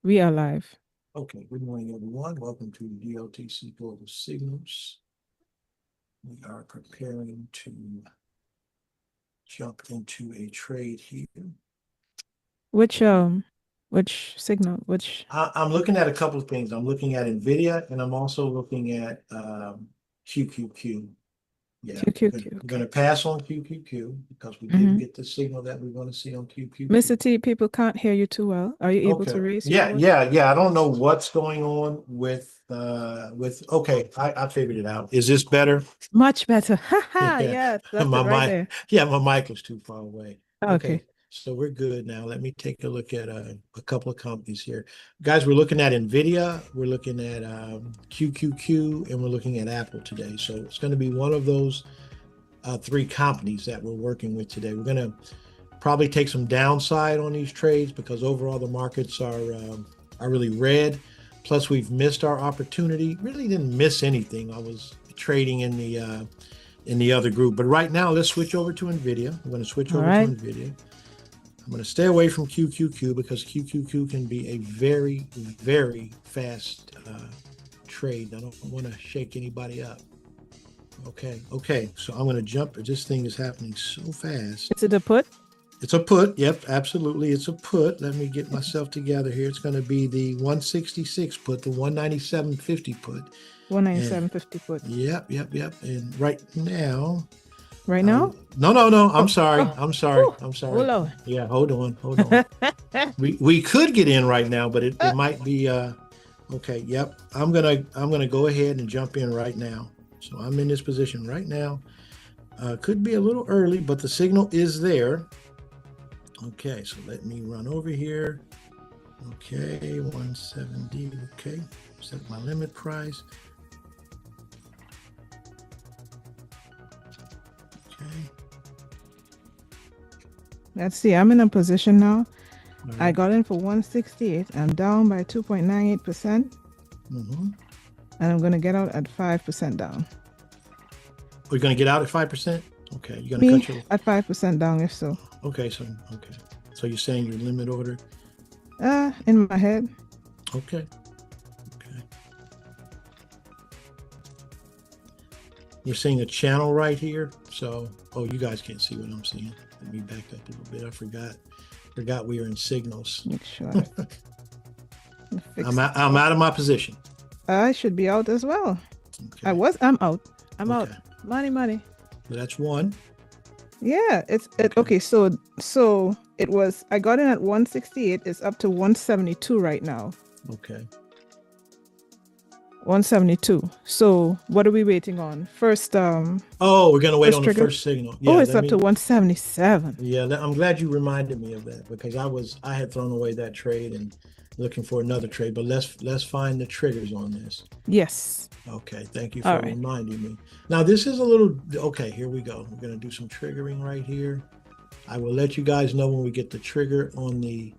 We are live. Okay, good morning, everyone. Welcome to DLTC Global Signals. We are preparing to jump into a trade here. Which signal? Which I'm looking at a couple of things. I'm looking at NVIDIA and I'm also looking at QQQ. Yeah, QQQ? we're Okay. going to pass on QQQ because we didn't Mm-hmm. get the signal that we want to see on QQQ. Mr. T, people can't hear you too well. Are you able Okay. to raise your Yeah, voice? yeah. I don't know what's going on with okay, I figured it out. Is this better? Much better. Haha, Yeah, yes, that's it my right mic. there. Yeah, my mic was too far away. Okay. Okay, so we're good now. Let me take a look at a couple of companies here, guys. We're looking at NVIDIA, we're looking at QQQ, and we're looking at Apple today. So it's going to be one of those three companies that we're working with today. We're going to probably take some downside on these trades because overall the markets are really red. Plus, we've missed our opportunity. Really didn't miss anything. I was trading in the other group. But right now, let's switch over to NVIDIA. I'm going to switch All over to right. NVIDIA. I'm going to stay away from QQQ because QQQ can be a very, very fast trade. I don't want to shake anybody up. Okay. So I'm going to jump. This thing is happening so fast. Is it a put? It's a put. Yep, absolutely. It's a put. Let me get myself together here. It's going to be the 166 put, the 197.50 put. 197.50 put. Yep. And right now. Right now? No. I'm sorry. Oh. I'm sorry. Ooh. I'm sorry. Oh, Lord. Yeah, hold on. We could get in right now, but it might be okay. Yep. I'm gonna go ahead and jump in right now. So I'm in this position right now. Could be a little early, but the signal is there. Okay, so let me run over here. Okay, 170. Okay, set my limit price. Okay. Let's see. I'm in a position now. Right. I got in for 168. I'm down by 2.98%. Mm-hmm. And I'm going to get out at 5% down. We're going to get out at 5%? Okay, you're going to cut your... at 5% down, if so. Okay. So you're saying your limit order? In my head. Okay. You're seeing a channel right here. So, you guys can't see what I'm seeing. Let me back up a little bit. I forgot we were in signals. Make sure. I'm out of my position. I should be out as well. Okay. I'm out. I'm out. Money. So that's one. Yeah, okay. So it was, I got in at 168. It's up to 172 right now. Okay. 172. So what are we waiting on? First, we're gonna wait on the first signal. Yeah, it's up to 177. Yeah, I'm glad you reminded me of that because I had thrown away that trade and looking for another trade, but let's find the triggers on this. Yes. Okay, thank you for reminding me. Now this is a little okay. Here we go. We're gonna do some triggering right here. I will let you guys know when we get the trigger on the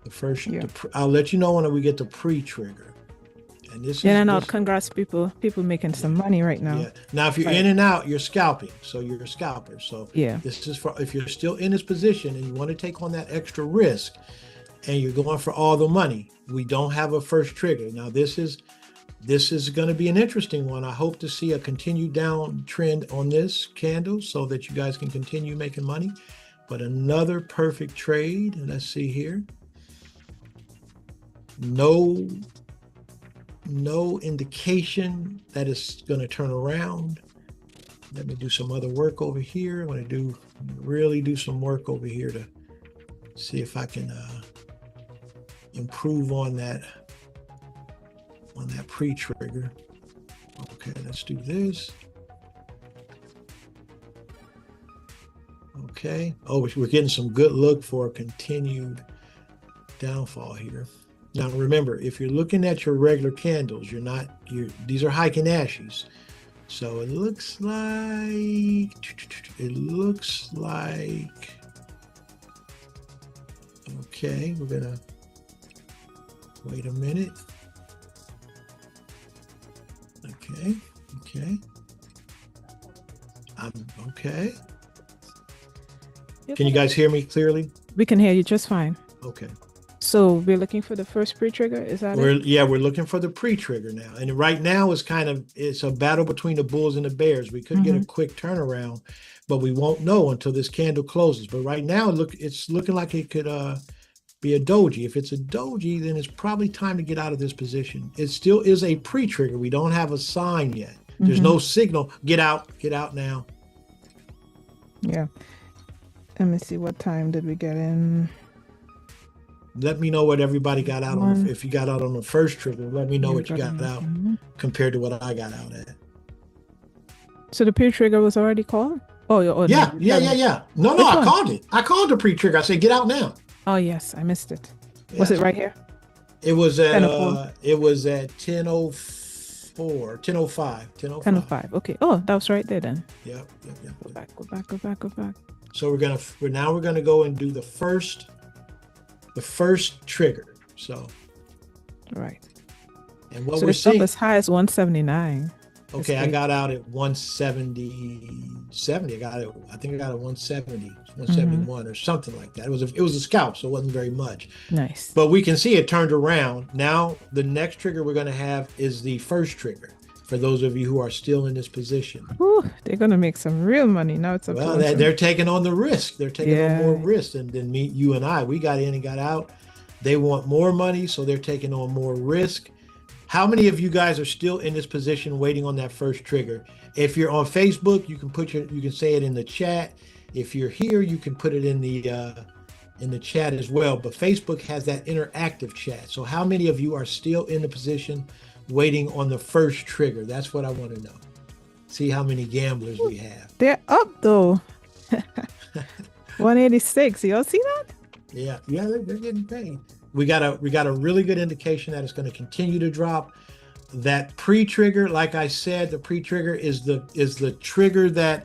first. Yeah. I'll let you know when we get the pre-trigger. And this is congrats, people making some money right now. Yeah. Now, if you're in and out, you're scalping. So you're a scalper. So yeah, this is for if you're still in this position and you want to take on that extra risk, and you're going for all the money. We don't have a first trigger. Now, this is going to be an interesting one. I hope to see a continued downtrend on this candle so that you guys can continue making money. But another perfect trade. Let's see here. No indication that it's going to turn around. Let me do some other work over here. I'm going to really do some work over here to see if I can improve on that pre-trigger. Okay, let's do this. Okay. We're getting some good look for a continued downfall here. Now remember, if you're looking at your regular candles, these are Heikin-Ashis. So it looks like okay, we're gonna wait a minute. Okay. Okay. Yep. Can you guys hear me clearly? We can hear you just fine. Okay. So we're looking for the first pre-trigger. Is that it? We're looking for the pre-trigger now. And right now it's a battle between the bulls and the bears. We could get a quick turnaround, but we won't know until this candle closes. But right now it's looking like it could be a doji. If it's a doji, then it's probably time to get out of this position. It still is a pre-trigger. We don't have a sign yet. There's no signal. Get out now. Yeah. Let me see, what time did we get in? Let me know what everybody got out on. If you got out on the first trigger, let me know what you got out compared to what I got out at. So the pre-trigger was already called? Oh, yeah. No, I called it. I called the pre-trigger. I said, get out now. Oh yes, I missed it. Yeah. Was it right here? It was at 10:04, 10:05. 10:05. Okay. Oh, that was right there then. Yep. Go back. So we're gonna go and do the first trigger. So right. And what so we're seeing as high as 179. Okay, I got out at 170. I think I got at 170, 171 or something like that. It was a scalp, so it wasn't very much. Nice. But we can see it turned around. Now the next trigger we're going to have is the first trigger. For those of you who are still in this position, whew, they're going to make some real money now. It's up to they're taking on the risk. They're taking on more risk than you and I. We got in and got out. They want more money, so they're taking on more risk. How many of you guys are still in this position waiting on that first trigger? If you're on Facebook, you can say it in the chat. If you're here, you can put it in the chat as well. But Facebook has that interactive chat. So how many of you are still in the position waiting on the first trigger? That's what I want to know. See how many gamblers we have. They're up though. 186. Y'all see that? Yeah, they're getting paid. We got a really good indication that it's going to continue to drop. That pre-trigger, like I said, the pre-trigger is the trigger that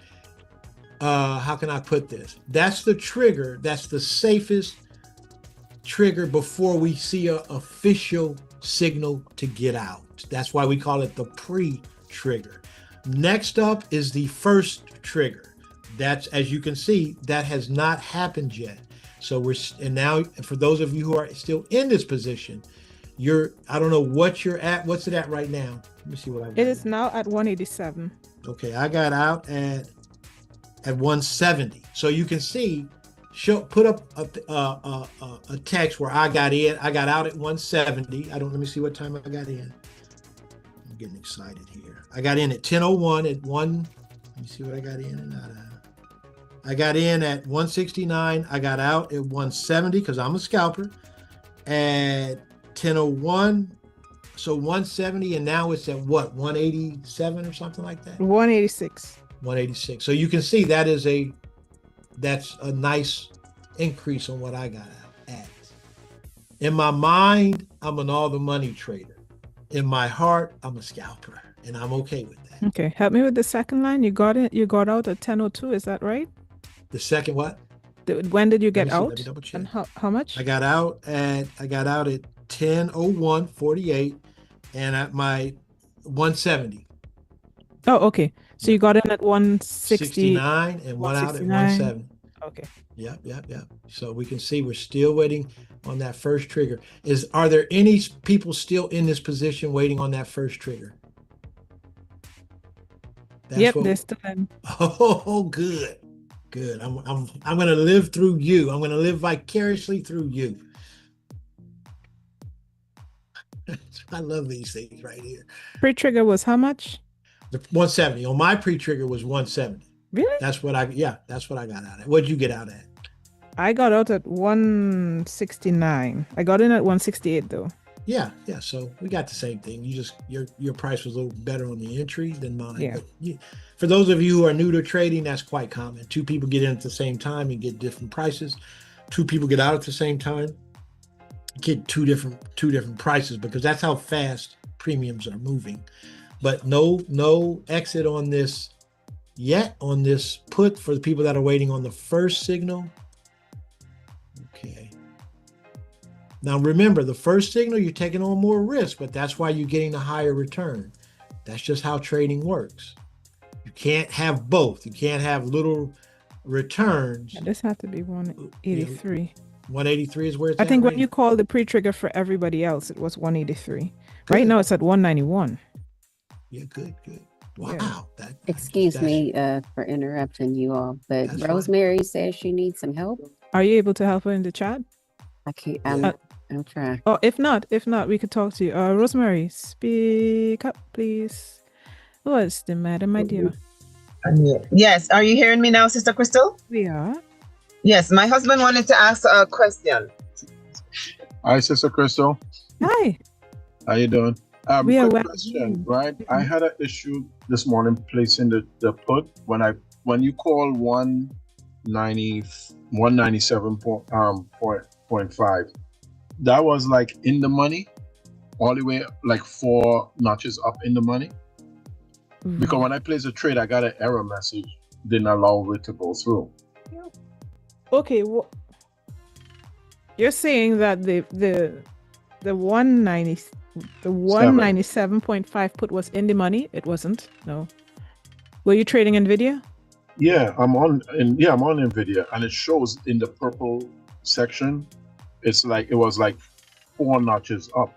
how can I put this? That's the trigger. That's the safest trigger before we see an official signal to get out. That's why we call it the pre-trigger. Next up is the first trigger. That's, as you can see, that has not happened yet. So now for those of you who are still in this position, I don't know what you're at. What's it at right now? Let me see what I got. It is now at 187. Okay, I got out at 170. So you can see, put up a text where I got in. I got out at 170. Let me see what time I got in. I'm getting excited here. I got in at 10:01 at 1. Let me see what I got in and out of. I got in at 169. I got out at 170 because I'm a scalper at 10:01. So 170, and now it's at what, 187 or something like that? 186. 186. So you can see that's a nice increase on what I got out at. In my mind, I'm an all the money trader. In my heart, I'm a scalper, and I'm okay with that. Okay, help me with the second line. You got out at 10:02. Is that right? The second what? When did you get out? Let me double check. And how much? I got out at 10:01:48, and at my 170. Oh, okay. So you got in at 169 and went out at 170. Okay. Yep. So we can see we're still waiting on that first trigger. Are there any people still in this position waiting on that first trigger? They're still in. Oh, good. I'm going to live through you. I'm going to live vicariously through you. I love these things right here. Pre-trigger was how much? The 170. On my pre-trigger was 170. Really? That's what I got out at. What did you get out at? I got out at 169. I got in at 168 though. Yeah. So we got the same thing. Your price was a little better on the entry than mine. Yeah. But for those of you who are new to trading, that's quite common. Two people get in at the same time and get different prices. Two people get out at the same time, get two different prices, because that's how fast premiums are moving. But no exit on this yet, on this put, for the people that are waiting on the first signal. Okay. Now remember, the first signal, you're taking on more risk, but that's why you're getting the higher return. That's just how trading works. You can't have both. You can't have little returns. This had to be 183. 183 is where it's I at think when right you call the pre-trigger for everybody else, it was 183. Right Good. now it's at 191. Yeah, good. Yeah. Wow. Excuse me for interrupting you all, but That's fine. Rosemary says she needs some help. Are you able to help her in the chat? I can't. Yeah. I'm trying. Oh, if not, we could talk to you. Rosemary, speak up, please. What's the matter, my dear? Yes. Are you hearing me now, Sister Crystal? We are. Yes. My husband wanted to ask a question. Hi, Sister Crystal. Hi. How you doing? We are Quick well. question, right? I had an issue this morning placing the put when you call 197.5. That was like in the money, all the way like 4 notches up in the money. Because when I placed a trade, I got an error message, didn't allow it to go through. Okay, you're saying that the 197.5 put was in the money? It wasn't. No. Were you trading Nvidia? Yeah, I'm on Nvidia, and it shows in the purple section. It was like 4 notches up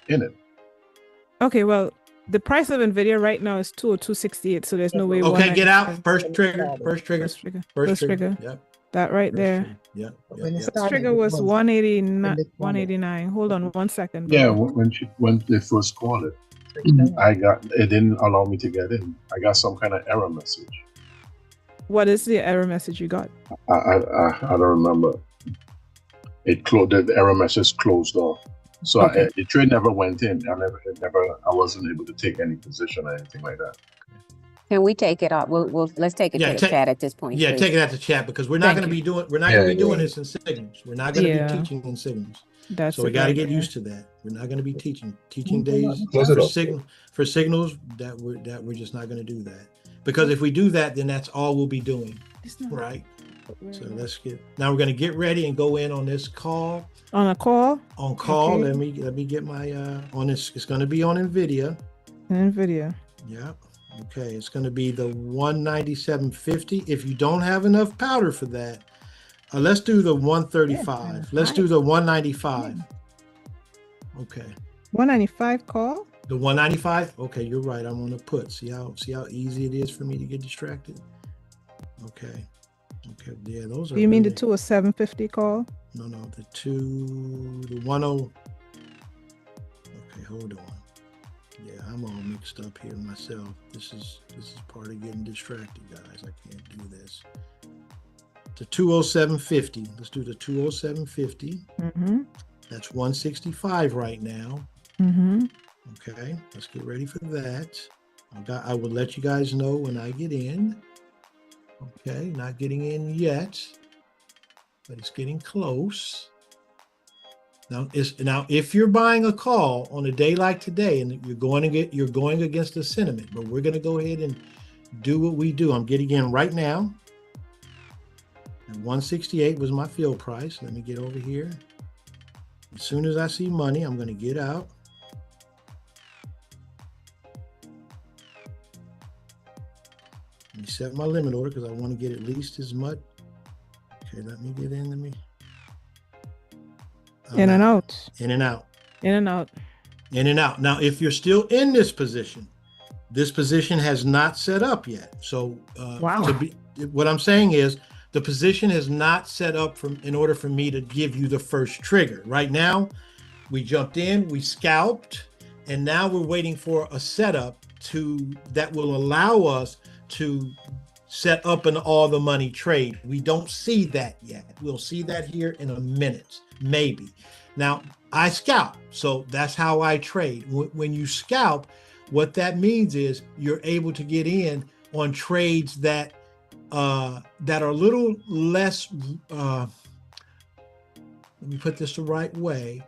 in it. Okay, well, the price of Nvidia right now is 202.68, so there's no way. Okay, get out. First trigger. First trigger. Yep. That right there. Yep. First trigger was 189. Hold on 1 second. Yeah, when they first called it, it didn't allow me to get in. I got some kind of error message. What is the error message you got? I don't remember. It closed. The error message closed off. So Okay. the trade never went in. I wasn't able to take any position or anything like that. Can we take it off? Let's take it to the chat at this point. Yeah, please. take it out to chat because we're not going to be doing this in signals. We're not going to be teaching in signals. So we got to get used to that. We're not going to be teaching days for signals that we're just not going to do that. Because if we do that, then that's all we'll be doing. Right. So now we're going to get ready and go in on this call. On a call? On call. Okay. Let me get my on this. It's going to be on Nvidia. Nvidia. Yeah. Okay. It's going to be the 197.50. If you don't have enough powder for that, let's do the 135. Let's do the 195. Okay. 195 call? The 195. Okay, you're right. I'm on the put. See how easy it is for me to get distracted. Okay. Yeah, those are. Do you mean the 207.50 call? No, the 10. Okay, hold on. Yeah, I'm all mixed up here myself. This is part of getting distracted, guys. I can't do this. The 207.50. Let's do the 207.50. Mm-hmm. That's 165 right now. Mm-hmm. Okay, let's get ready for that. I will let you guys know when I get in. Okay, not getting in yet, but it's getting close. Now, if you're buying a call on a day like today, and you're going against the sentiment, but we're going to go ahead and do what we do. I'm getting in right now. And 168 was my fill price. Let me get over here. As soon as I see money, I'm going to get out. Let me set my limit order because I want to get at least as much. Okay, let me get in. In and out. In and out. In and out. In and out. Now, if you're still in this position has not set up yet. So wow. What I'm saying is the position is not set up in order for me to give you the first trigger. Right now, we jumped in, we scalped, and now we're waiting for a setup that will allow us to set up an all the money trade. We don't see that yet. We'll see that here in a minute, maybe. Now, I scalp, so that's how I trade. When you scalp, what that means is you're able to get in on trades that are a little less, let me put this the right way.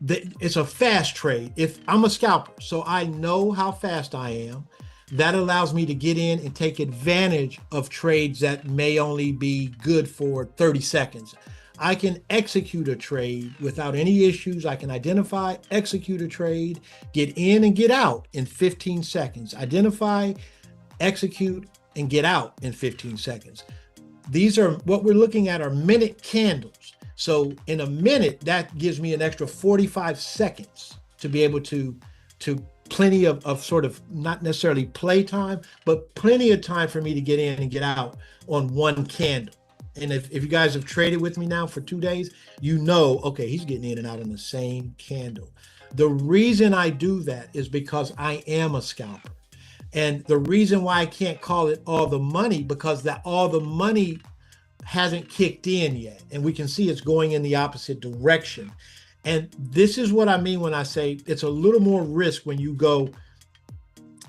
It's a fast trade. If I'm a scalper, so I know how fast I am. That allows me to get in and take advantage of trades that may only be good for 30 seconds. I can execute a trade without any issues. I can identify, execute a trade, get in and get out in 15 seconds. Identify, execute, and get out in 15 seconds. These are what we're looking at are minute candles. So in a minute, that gives me an extra 45 seconds to be able to plenty of sort of not necessarily play time, but plenty of time for me to get in and get out on one candle. And if you guys have traded with me now for 2 days, you know, okay, he's getting in and out in the same candle. The reason I do that is because I am a scalper. And the reason why I can't call it all the money, because that all the money hasn't kicked in yet. And we can see it's going in the opposite direction. And this is what I mean when I say it's a little more risk when you go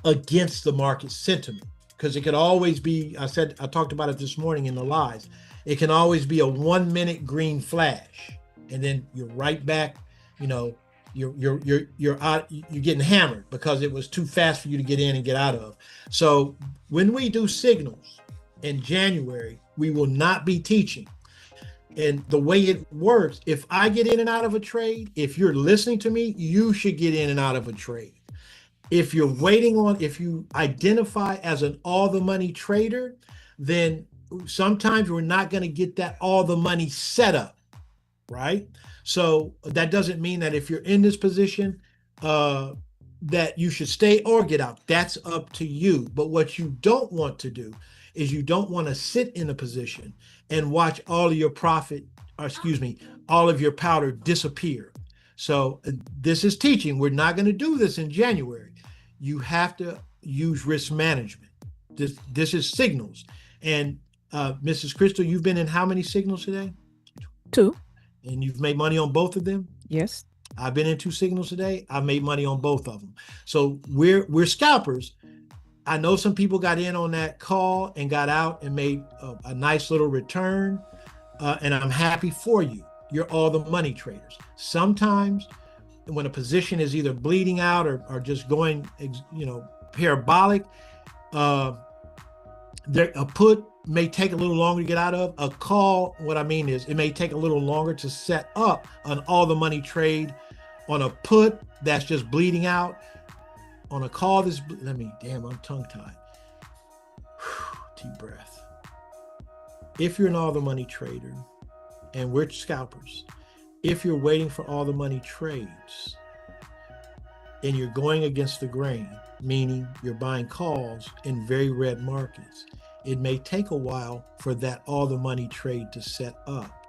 against the market sentiment, because it could always be, I talked about it this morning in the lives. It can always be a 1 minute green flash, and then you're right back, you know, you're out, you're getting hammered because it was too fast for you to get in and get out of. So when we do signals in January, we will not be teaching. And the way it works, if I get in and out of a trade, if you're listening to me, you should get in and out of a trade. If you're if you identify as an all the money trader, then sometimes we're not going to get that all the money set up, right? So that doesn't mean that if you're in this position, that you should stay or get out. That's up to you. But what you don't want to do is you don't want to sit in a position and watch all of your all of your powder disappear. So this is teaching. We're not going to do this in January. You have to use risk management. This is signals. And Mrs. Crystal, you've been in how many signals today? 2. And you've made money on both of them? Yes. I've been in 2 signals today. I've made money on both of them. So we're scalpers. I know some people got in on that call and got out and made a nice little return. And I'm happy for you. You're all the money traders. Sometimes when a position is either bleeding out or just going, parabolic, a put may take a little longer to get out of. A call, what I mean is it may take a little longer to set up an all the money trade on a put that's just bleeding out. On a call that's, I'm tongue tied. Deep breath. If you're an all the money trader, and we're scalpers, if you're waiting for all the money trades and you're going against the grain, meaning you're buying calls in very red markets, it may take a while for that all the money trade to set up.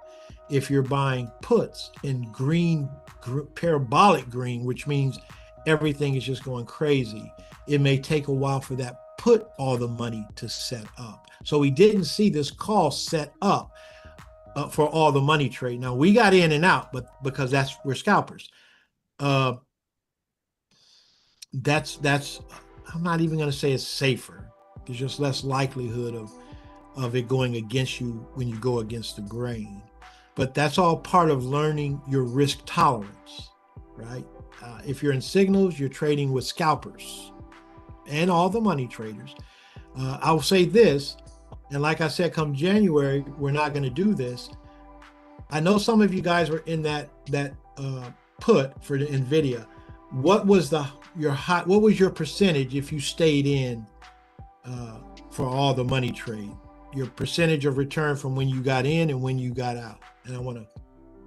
If you're buying puts in green, parabolic green, which means everything is just going crazy, it may take a while for that put all the money to set up. So we didn't see this call set up for all the money trade. Now we got in and out, but because we're scalpers. That's I'm not even going to say it's safer. There's just less likelihood of it going against you when you go against the grain. But that's all part of learning your risk tolerance, right? If you're in signals, you're trading with scalpers and all the money traders. I'll say this, and like I said, come January, we're not going to do this. I know some of you guys were in that put for the NVIDIA. What was your percentage if you stayed in for all the money trade? Your percentage of return from when you got in and when you got out. And I want to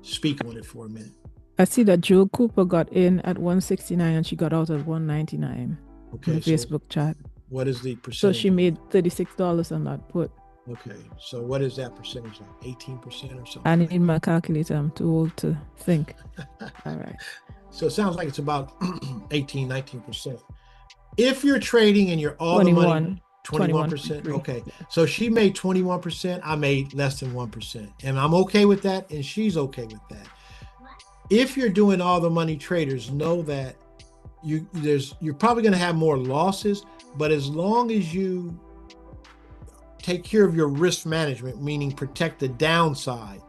speak on it for a minute. I see that Joe Cooper got in at 169 and she got out at 199. Okay, in the Facebook chat. What is the percentage? So she made $36 on that put. Okay, so what is that percentage like? 18% or something? I need my calculator. I'm too old to think. All right. So it sounds like it's about 18, 19%. If you're trading and you're all 21, the money, 21%. 21%. Okay, so she made 21%. I made less than 1%, and I'm okay with that, and she's okay with that. If you're doing all the money traders, know that you're probably going to have more losses, but as long as you take care of your risk management, meaning protect the downside,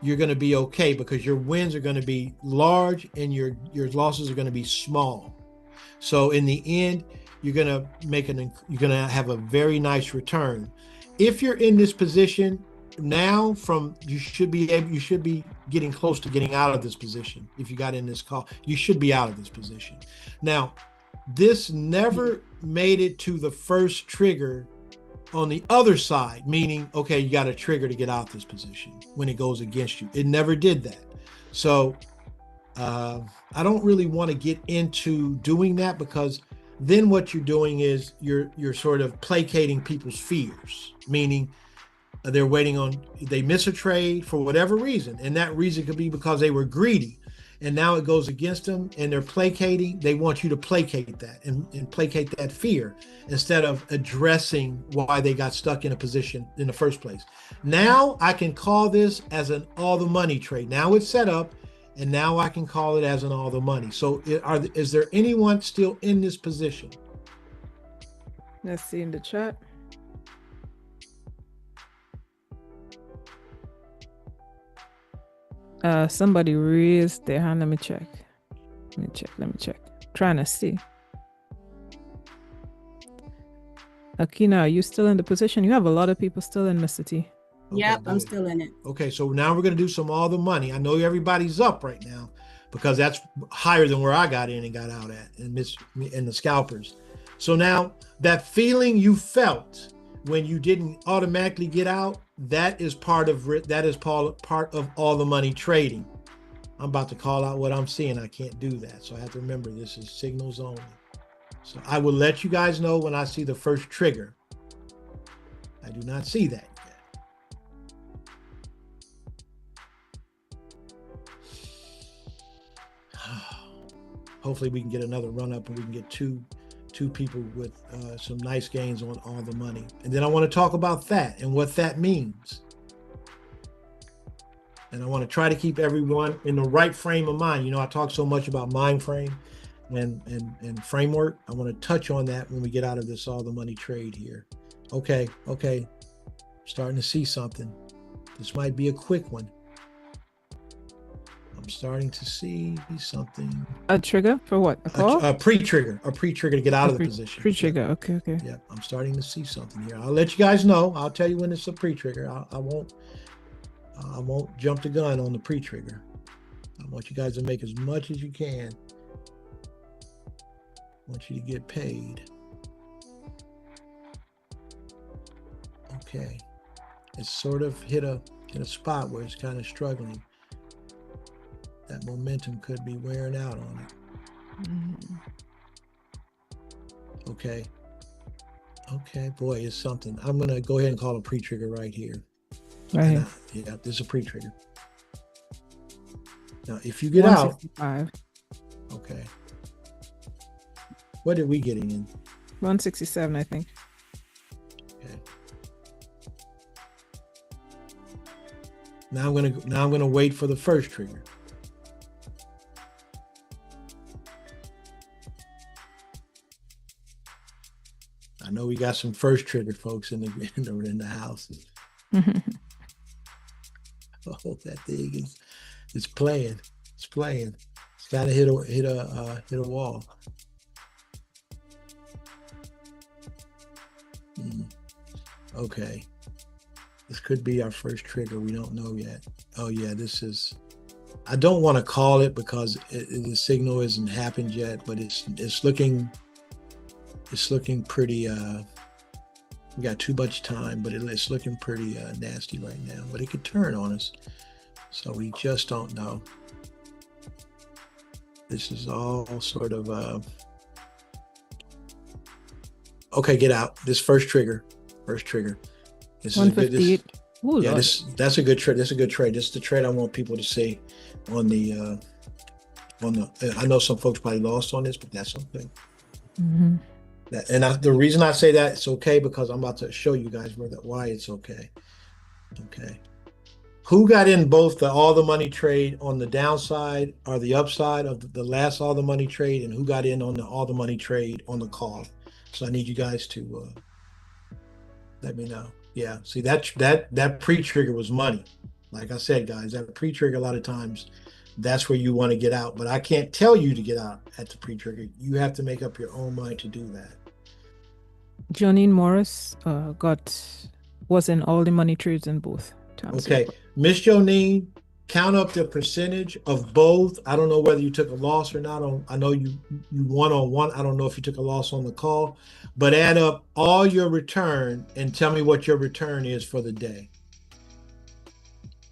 you're going to be okay because your wins are going to be large and your losses are going to be small. So in the end, you're going to have a very nice return. If you're in this position now, you should be getting close to getting out of this position. If you got in this call, you should be out of this position. Now, this never made it to the first trigger on the other side, meaning, okay, you got a trigger to get out this position when it goes against you. It never did that. So I don't really want to get into doing that, because then what you're doing is you're sort of placating people's fears, meaning they're waiting on, they miss a trade for whatever reason. And that reason could be because they were greedy. And now it goes against them and they're placating. They want you to placate that and placate that fear instead of addressing why they got stuck in a position in the first place. Now I can call this as an all the money trade. Now it's set up, and now I can call it as an all the money. So is there anyone still in this position? Let's see in the chat. Somebody raised their hand. Let me check. Let me check. Trying to see. Akina, are you still in the position? You have a lot of people still in, Mr. T. Okay, Yep, I'm good. still in it. Okay, so now we're going to do some all the money. I know everybody's up right now because that's higher than where I got in and got out at, and the scalpers. So now that feeling you felt when you didn't automatically get out, that is part of all the money trading. I'm about to call out what I'm seeing. I can't do that. So I have to remember this is signals only. So I will let you guys know when I see the first trigger. I do not see that yet. Hopefully we can get another run up and we can get two people with some nice gains on all the money. And then I want to talk about that and what that means. And I want to try to keep everyone in the right frame of mind. You know, I talk so much about mind frame and framework. I want to touch on that when we get out of this all the money trade here. Okay. Starting to see something. This might be a quick one. I'm starting to see something. A trigger for what? A call? A pre-trigger to get out of the position. Pre-trigger. Okay. Yeah, I'm starting to see something here. I'll let you guys know. I'll tell you when it's a pre-trigger. I won't jump the gun on the pre-trigger. I want you guys to make as much as you can. I want you to get paid. Okay. It's sort of hit a spot where it's kind of struggling. That momentum could be wearing out on it. Mm-hmm. Okay, boy, it's something. I'm going to go ahead and call a pre-trigger right here. Right. Yeah, this is a pre-trigger. Now, if you get out. Okay. What did we get in? 167, I think. Okay. Now I'm gonna wait for the first trigger. I know we got some first trigger folks in the house. Oh, that thing is playing. It's playing. It's got to hit a wall. Okay. This could be our first trigger. We don't know yet. Oh yeah, this is. I don't want to call it because the signal hasn't happened yet, but it's looking pretty. We got too much time, but it's looking pretty nasty right now. But it could turn on us, so we just don't know. This is all sort of. Okay, get out. This first trigger. This is a good. Ooh, yeah, that's a good trade. That's a good trade. This is the trade I want people to see on the. I know some folks probably lost on this, but that's okay. Mm-hmm. The reason I say that it's okay because I'm about to show you guys why it's okay. Okay. Who got in both all the money trade on the downside or the upside of the last all the money trade, and who got in on the all the money trade on the call? So I need you guys to let me know. Yeah, see that pre-trigger was money. Like I said, guys, that pre-trigger a lot of times that's where you want to get out, but I can't tell you to get out at the pre-trigger. You have to make up your own mind to do that. Janine Morris was in all the money trades in both. Okay, Miss Jonine, count up the percentage of both. I don't know whether you took a loss or not. I know you won on one. I don't know if you took a loss on the call, but add up all your return and tell me what your return is for the day.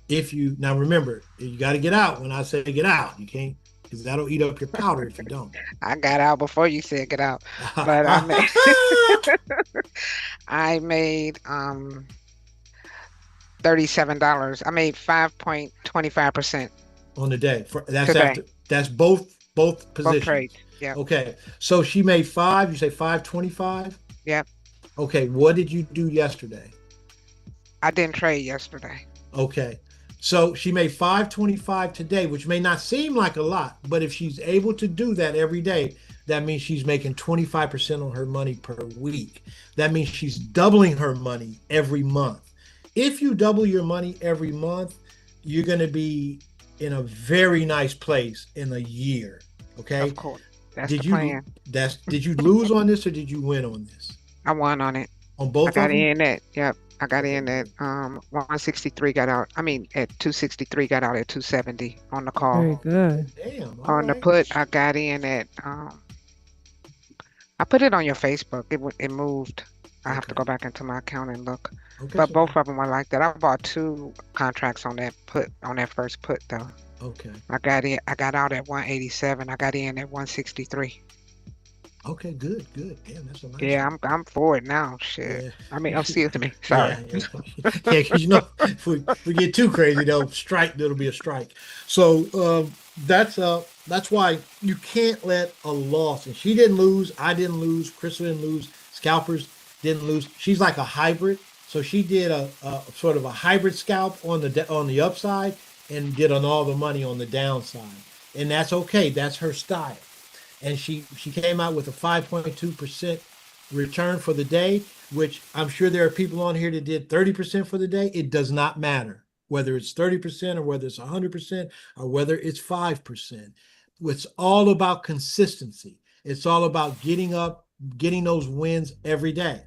Now remember, you got to get out when I say get out. You can't, because that'll eat up your powder if you don't. I got out before you said get out, but I made $37. I made 5.25% on the day. That's today. That's both positions. Both trades. Yeah. Okay. So she made 5. You say 5.25. Yep. Okay. What did you do yesterday? I didn't trade yesterday. Okay. So she made 5.25 today, which may not seem like a lot, but if she's able to do that every day, that means she's making 25% on her money per week. That means she's doubling her money every month. If you double your money every month, you're going to be in a very nice place in a year. Okay. Of course. That's the plan. Did you lose on this or did you win on this? I won on it. On both of them? I got in at, yep. I got in at 163, got out. I mean, at 263, got out at 270 on the call. Very good. Damn. On the put, I got in at, I put it on your Facebook. It moved. I have to go back into my account and look. Okay, but both of them were like that. I bought 2 contracts on that first put though. Okay. I got out at 187. I got in at 163. Okay, good. Damn, that's a nice. Yeah, I'm forward now. Shit. Yeah. I mean, excuse me. Sorry. Yeah, because if we get too crazy, there'll be a strike. So that's why you can't let a loss. And she didn't lose. I didn't lose. Crystal didn't lose. Scalpers didn't lose. She's like a hybrid. So she did a sort of a hybrid scalp on the upside and did on all the money on the downside. And that's okay. That's her style. And she came out with a 5.2% return for the day, which I'm sure there are people on here that did 30% for the day. It does not matter whether it's 30% or whether it's 100% or whether it's 5%. It's all about consistency. It's all about getting up, getting those wins every day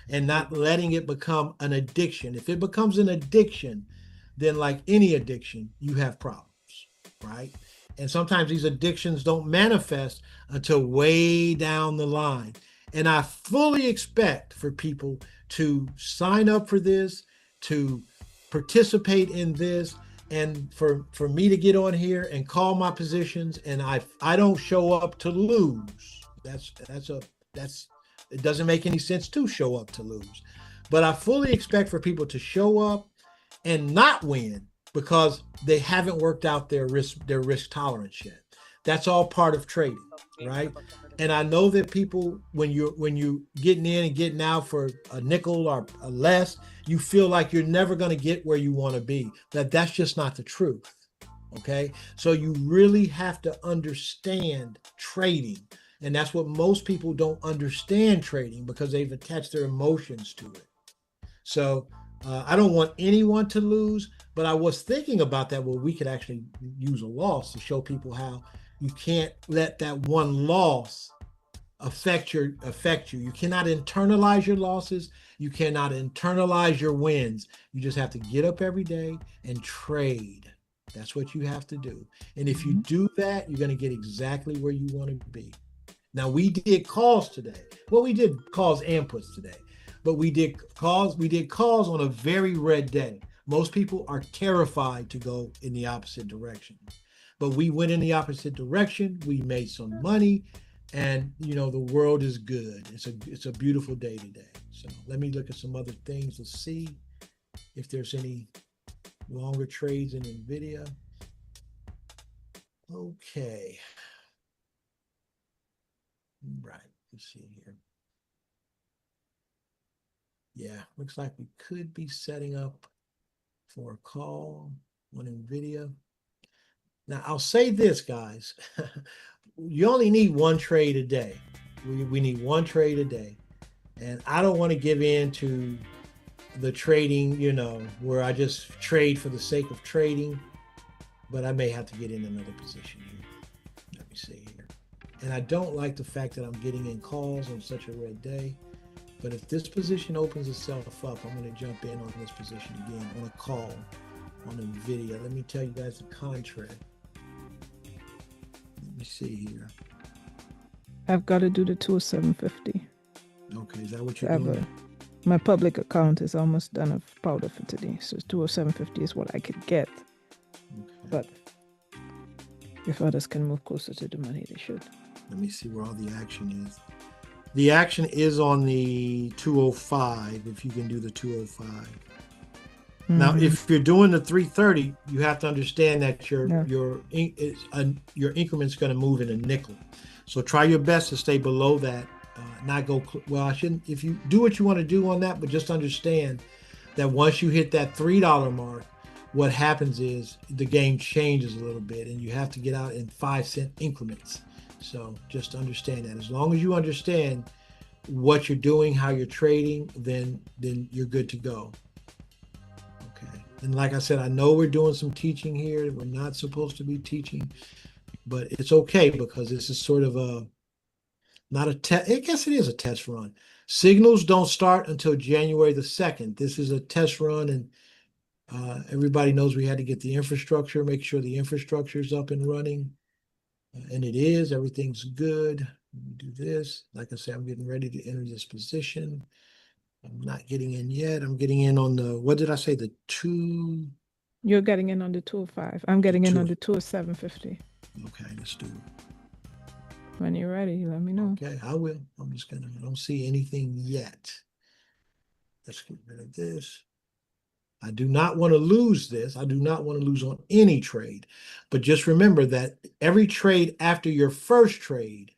and not letting it become an addiction. If it becomes an addiction, then like any addiction, you have problems, right? And sometimes these addictions don't manifest until way down the line. And I fully expect for people to sign up for this, to participate in this, and for me to get on here and call my positions. And I don't show up to lose. It doesn't make any sense to show up to lose. But I fully expect for people to show up and not win because they haven't worked out their risk tolerance yet. That's all part of trading, right? And I know that people, when you getting in and getting out for a nickel or a less, you feel like you're never going to get where you want to be. That's just not the truth. Okay, so you really have to understand trading, and that's what most people don't understand trading because they've attached their emotions to it. So I don't want anyone to lose. But I was thinking about that where we could actually use a loss to show people how you can't let that one loss affect you. You cannot internalize your losses. You cannot internalize your wins. You just have to get up every day and trade. That's what you have to do. And if you do that, you're going to get exactly where you want to be. Now, we did calls today. Well, we did calls and puts today, but we did calls on a very red day. Most people are terrified to go in the opposite direction, but we went in the opposite direction. We made some money, and the world is good. It's a beautiful day today. So let me look at some other things to see if there's any longer trades in NVIDIA. Okay. Right. Let's see here. Yeah, looks like we could be setting up for a call on NVIDIA. Now, I'll say this, guys. You only need one trade a day. We need one trade a day. And I don't want to give in to the trading, where I just trade for the sake of trading. But I may have to get in another position here. Let me see here. And I don't like the fact that I'm getting in calls on such a red day. But if this position opens itself up, I'm going to jump in on this position again on a call on NVIDIA. Let me tell you guys the contract. Let me see here. I've got to do the 207.50. Okay, is that what you're doing? My public account is almost done of powder for today, so 207.50 is what I could get. Okay. But if others can move closer to the money, they should. Let me see where all the action is. The action is on the 205, if you can do the 205. Mm-hmm. Now, if you're doing the 330, you have to understand that your increment's going to move in a nickel. So try your best to stay below that. Not go well. I shouldn't. If you do what you want to do on that, but just understand that once you hit that $3 mark, what happens is the game changes a little bit, and you have to get out in 5-cent increments. So just understand that. As long as you understand what you're doing, how you're trading, then you're good to go. Okay. And like I said, I know we're doing some teaching here. We're not supposed to be teaching, but it's okay because this is sort of not a test. I guess it is a test run. Signals don't start until January the 2nd. This is a test run, and everybody knows we had to get the infrastructure, make sure the infrastructure is up and running. And it is. Everything's good. Let me do this. Like I said, I'm getting ready to enter this position. I'm not getting in yet. I'm getting in on the, what did I say, the 2? You're getting in on the 205. I'm getting in on the 207.50. Okay, let's do it. When you're ready, let me know. Okay, I will. I don't see anything yet. Let's get rid of this. I do not want to lose this. I do not want to lose on any trade. But just remember that every trade after your first trade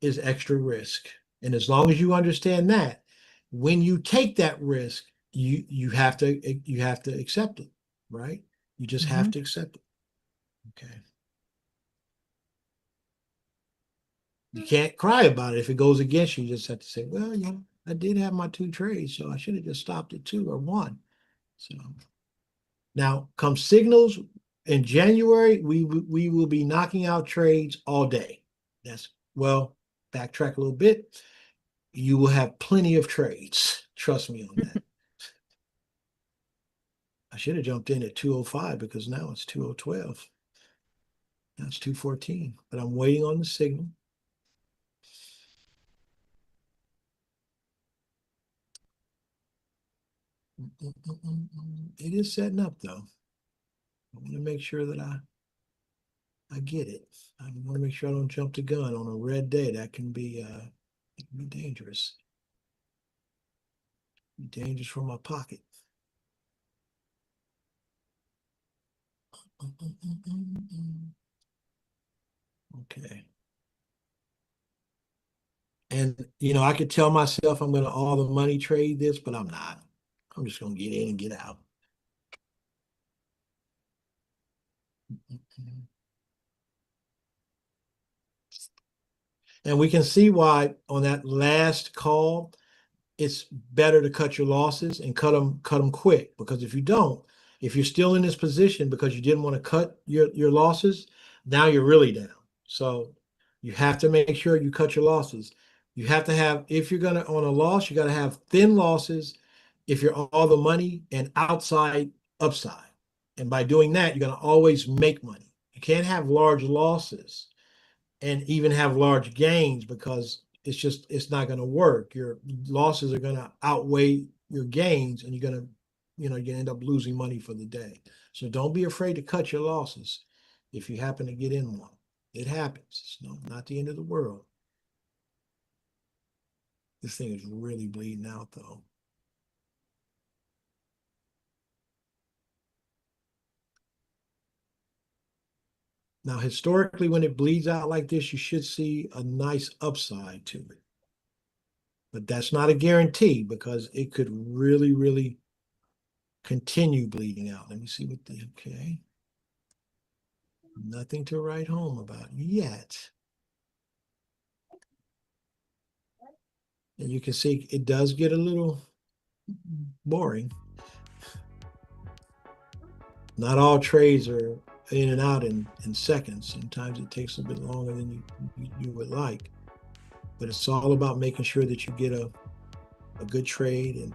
is extra risk. And as long as you understand that, when you take that risk, you have to accept it, right? You just have to accept it. Okay. You can't cry about it if it goes against you. You just have to say, well, yeah, I did have my 2 trades, so I should have just stopped at 2 or 1. So now come signals in January, we will be knocking out trades all day. Well, backtrack a little bit. You will have plenty of trades. Trust me on that. I should have jumped in at 205 because now it's 2012. Now it's 214, but I'm waiting on the signal. It is setting up though. I want to make sure that I get it. I want to make sure I don't jump the gun on a red day. That can be dangerous. Be dangerous for my pocket. Okay. And I could tell myself I'm going to all the money trade this, but I'm not. I'm just going to get in and get out. And we can see why on that last call, it's better to cut your losses and cut them quick. Because if you don't, if you're still in this position because you didn't want to cut your losses, now you're really down. So you have to make sure you cut your losses. You have to have, if you're going to on a loss, you got to have thin losses if you're all the money and outside upside. And by doing that, you're going to always make money. You can't have large losses and even have large gains because it's not going to work. Your losses are going to outweigh your gains and you're going to, you end up losing money for the day. So don't be afraid to cut your losses if you happen to get in one. It happens. It's not the end of the world. This thing is really bleeding out though. Now, historically, when it bleeds out like this, you should see a nice upside to it. But that's not a guarantee because it could really, really continue bleeding out. Let me see what okay. Nothing to write home about yet. And you can see it does get a little boring. Not all trades are in and out in seconds. Sometimes it takes a bit longer than you would like. But it's all about making sure that you get a good trade and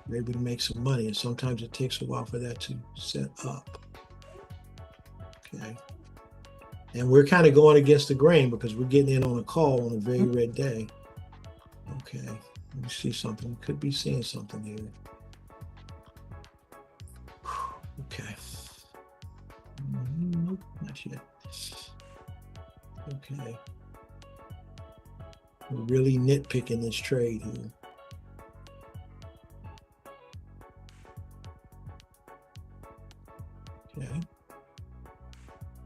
you're able to make some money. And sometimes it takes a while for that to set up. Okay. And we're kind of going against the grain because we're getting in on a call on a very red day. Okay. Let me see something. We could be seeing something here. Okay. Nope, not yet. Okay. We're really nitpicking this trade here. Okay.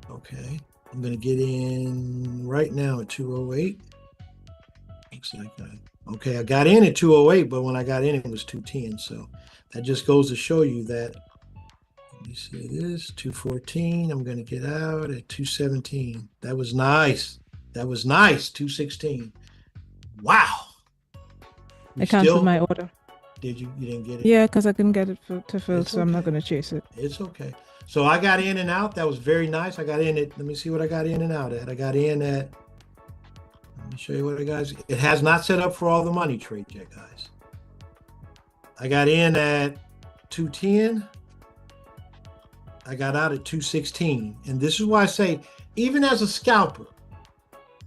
Okay. I'm going to get in right now at 208. Looks like okay, I got in at 208, but when I got in, it was 210. So that just goes to show you that. Let me see this, 214. I'm going to get out at 217. That was nice. That was nice, 216. Wow. I canceled my order. Did you? You didn't get it? Yeah, because I couldn't get it to fill, It's so I'm not okay. going to chase it. It's okay. So I got in and out. That was very nice. I got in at, let me see what I got in and out at. I got in at, let me show you what I got. It has not set up for all the money trade yet, guys. I got in at 210. I got out at 216. And this is why I say, even as a scalper,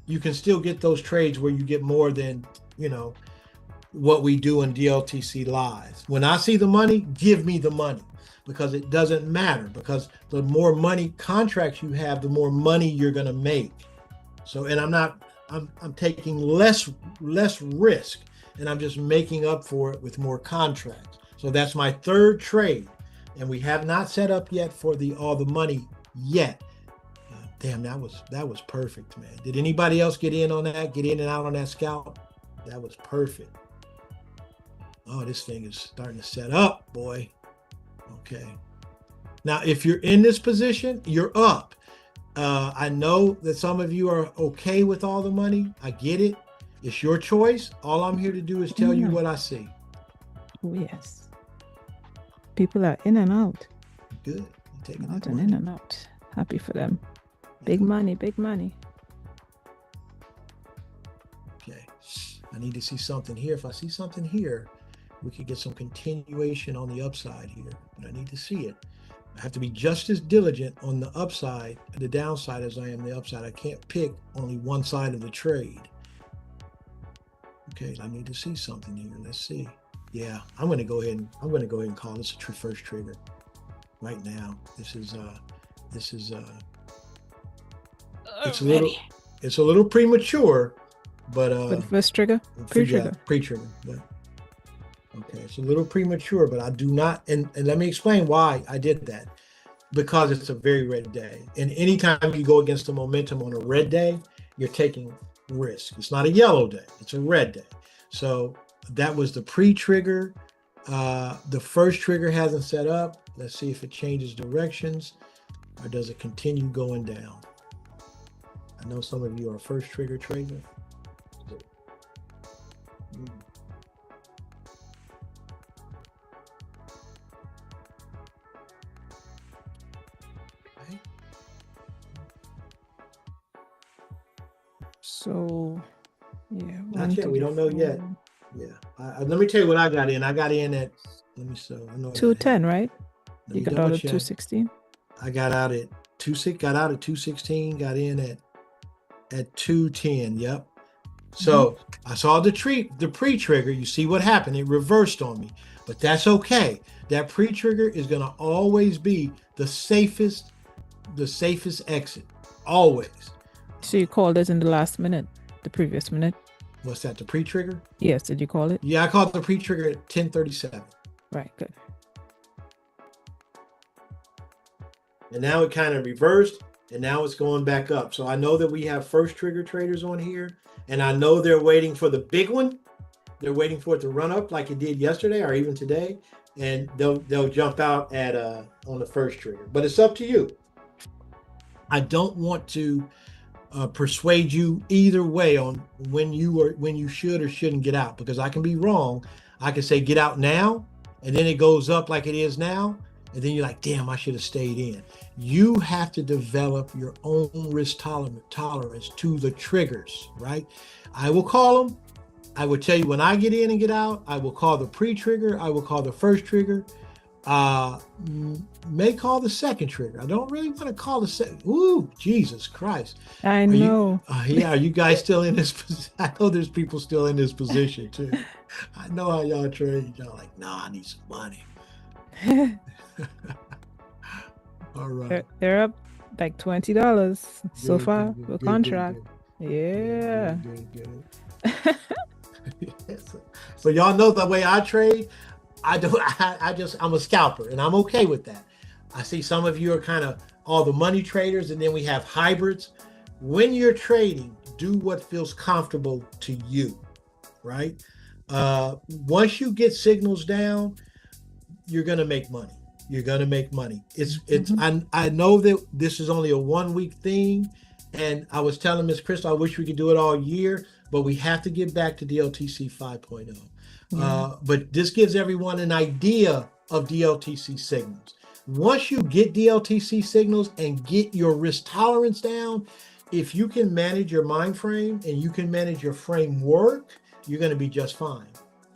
you can still get those trades where you get more than, you know, what we do in DLTC live. When I see the money, give me the money, because it doesn't matter, because the more money contracts you have, the more money you're going to make. So, and I'm taking less risk, and I'm just making up for it with more contracts. So that's my third trade. And we have not set up yet for all the money yet. Damn, that was perfect, man. Did anybody else get in on that? Get in and out on that scalp? That was perfect. Oh, this thing is starting to set up, boy. Okay. Now, if you're in this position, you're up. I know that some of you are okay with all the money. I get it. It's your choice. All I'm here to do is tell you what I see. Oh, yes. People are in and out. Good. Taking Out and in and out. Happy for them. Big money, big money. Okay. I need to see something here. If I see something here, we could get some continuation on the upside here, but I need to see it. I have to be just as diligent on the upside, the downside, as I am the upside. I can't pick only one side of the trade. Okay, I need to see something here. Let's see. Yeah, I'm going to go ahead and call this a first trigger right now. It's a little premature, but For the first trigger? Pre-trigger. Pre-trigger. But okay, it's a little premature, but I do not, and let me explain why I did that. Because it's a very red day. And anytime you go against the momentum on a red day, you're taking risk. It's not a yellow day, it's a red day. So that was the pre-trigger. The first trigger hasn't set up. Let's see if it changes directions, or does it continue going down? I know some of you are first trigger traders. Okay. So, yeah. Not yet. We don't know yet. Yeah. Let me tell you what I got in. I got in at, let me see. I know 210, right? Let You me got double out at check. 216. I got out at 216, got in at 210. Yep. So I saw the pre-trigger. You see what happened? It reversed on me, but that's okay. That pre-trigger is going to always be the safest exit, always. So you called it in the last minute, the previous minute? What's that? The pre-trigger? Yes. Did you call it? Yeah, I called the pre-trigger at 10:37. Right. Good. And now it kind of reversed, and now it's going back up. So I know that we have first trigger traders on here, and I know they're waiting for the big one. They're waiting for it to run up like it did yesterday or even today, and they'll jump out at on the first trigger. But it's up to you. I don't want to persuade you either way on when you should or shouldn't get out, because I can be wrong. I can say get out now, and then it goes up like it is now, and then you're like, damn, I should have stayed in. You have to develop your own risk tolerance to the triggers, right? I will call them, I would tell you when I get in and get out, I will call the pre-trigger. I will call the first trigger. May call the second trigger. I don't really want to call the second. Ooh, Jesus Christ. I know. Are you guys still in this position? I know there's people still in this position too. I know how y'all trade. Y'all like, nah, I need some money. All right. They're up like $20 so far for contract. Yeah. Good. So y'all know the way I trade. I'm a scalper, and I'm okay with that. I see some of you are kind of all the money traders, and then we have hybrids. When you're trading, do what feels comfortable to you, right? Once you get signals down, you're gonna make money. You're gonna make money. I know that this is only a 1 week thing, and I was telling Miss Crystal, I wish we could do it all year, but we have to get back to DLTC 5.0. But this gives everyone an idea of DLTC signals. Once you get DLTC signals and get your risk tolerance down, if you can manage your mind frame and you can manage your framework, you're going to be just fine.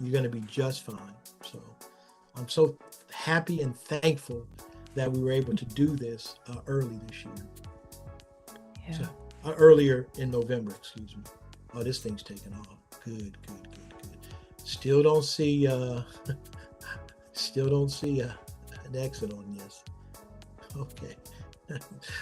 You're going to be just fine. So I'm so happy and thankful that we were able to do this early this year. Yeah. So, earlier in November, excuse me. Oh, this thing's taking off. Good. Still don't see an exit on this. Okay.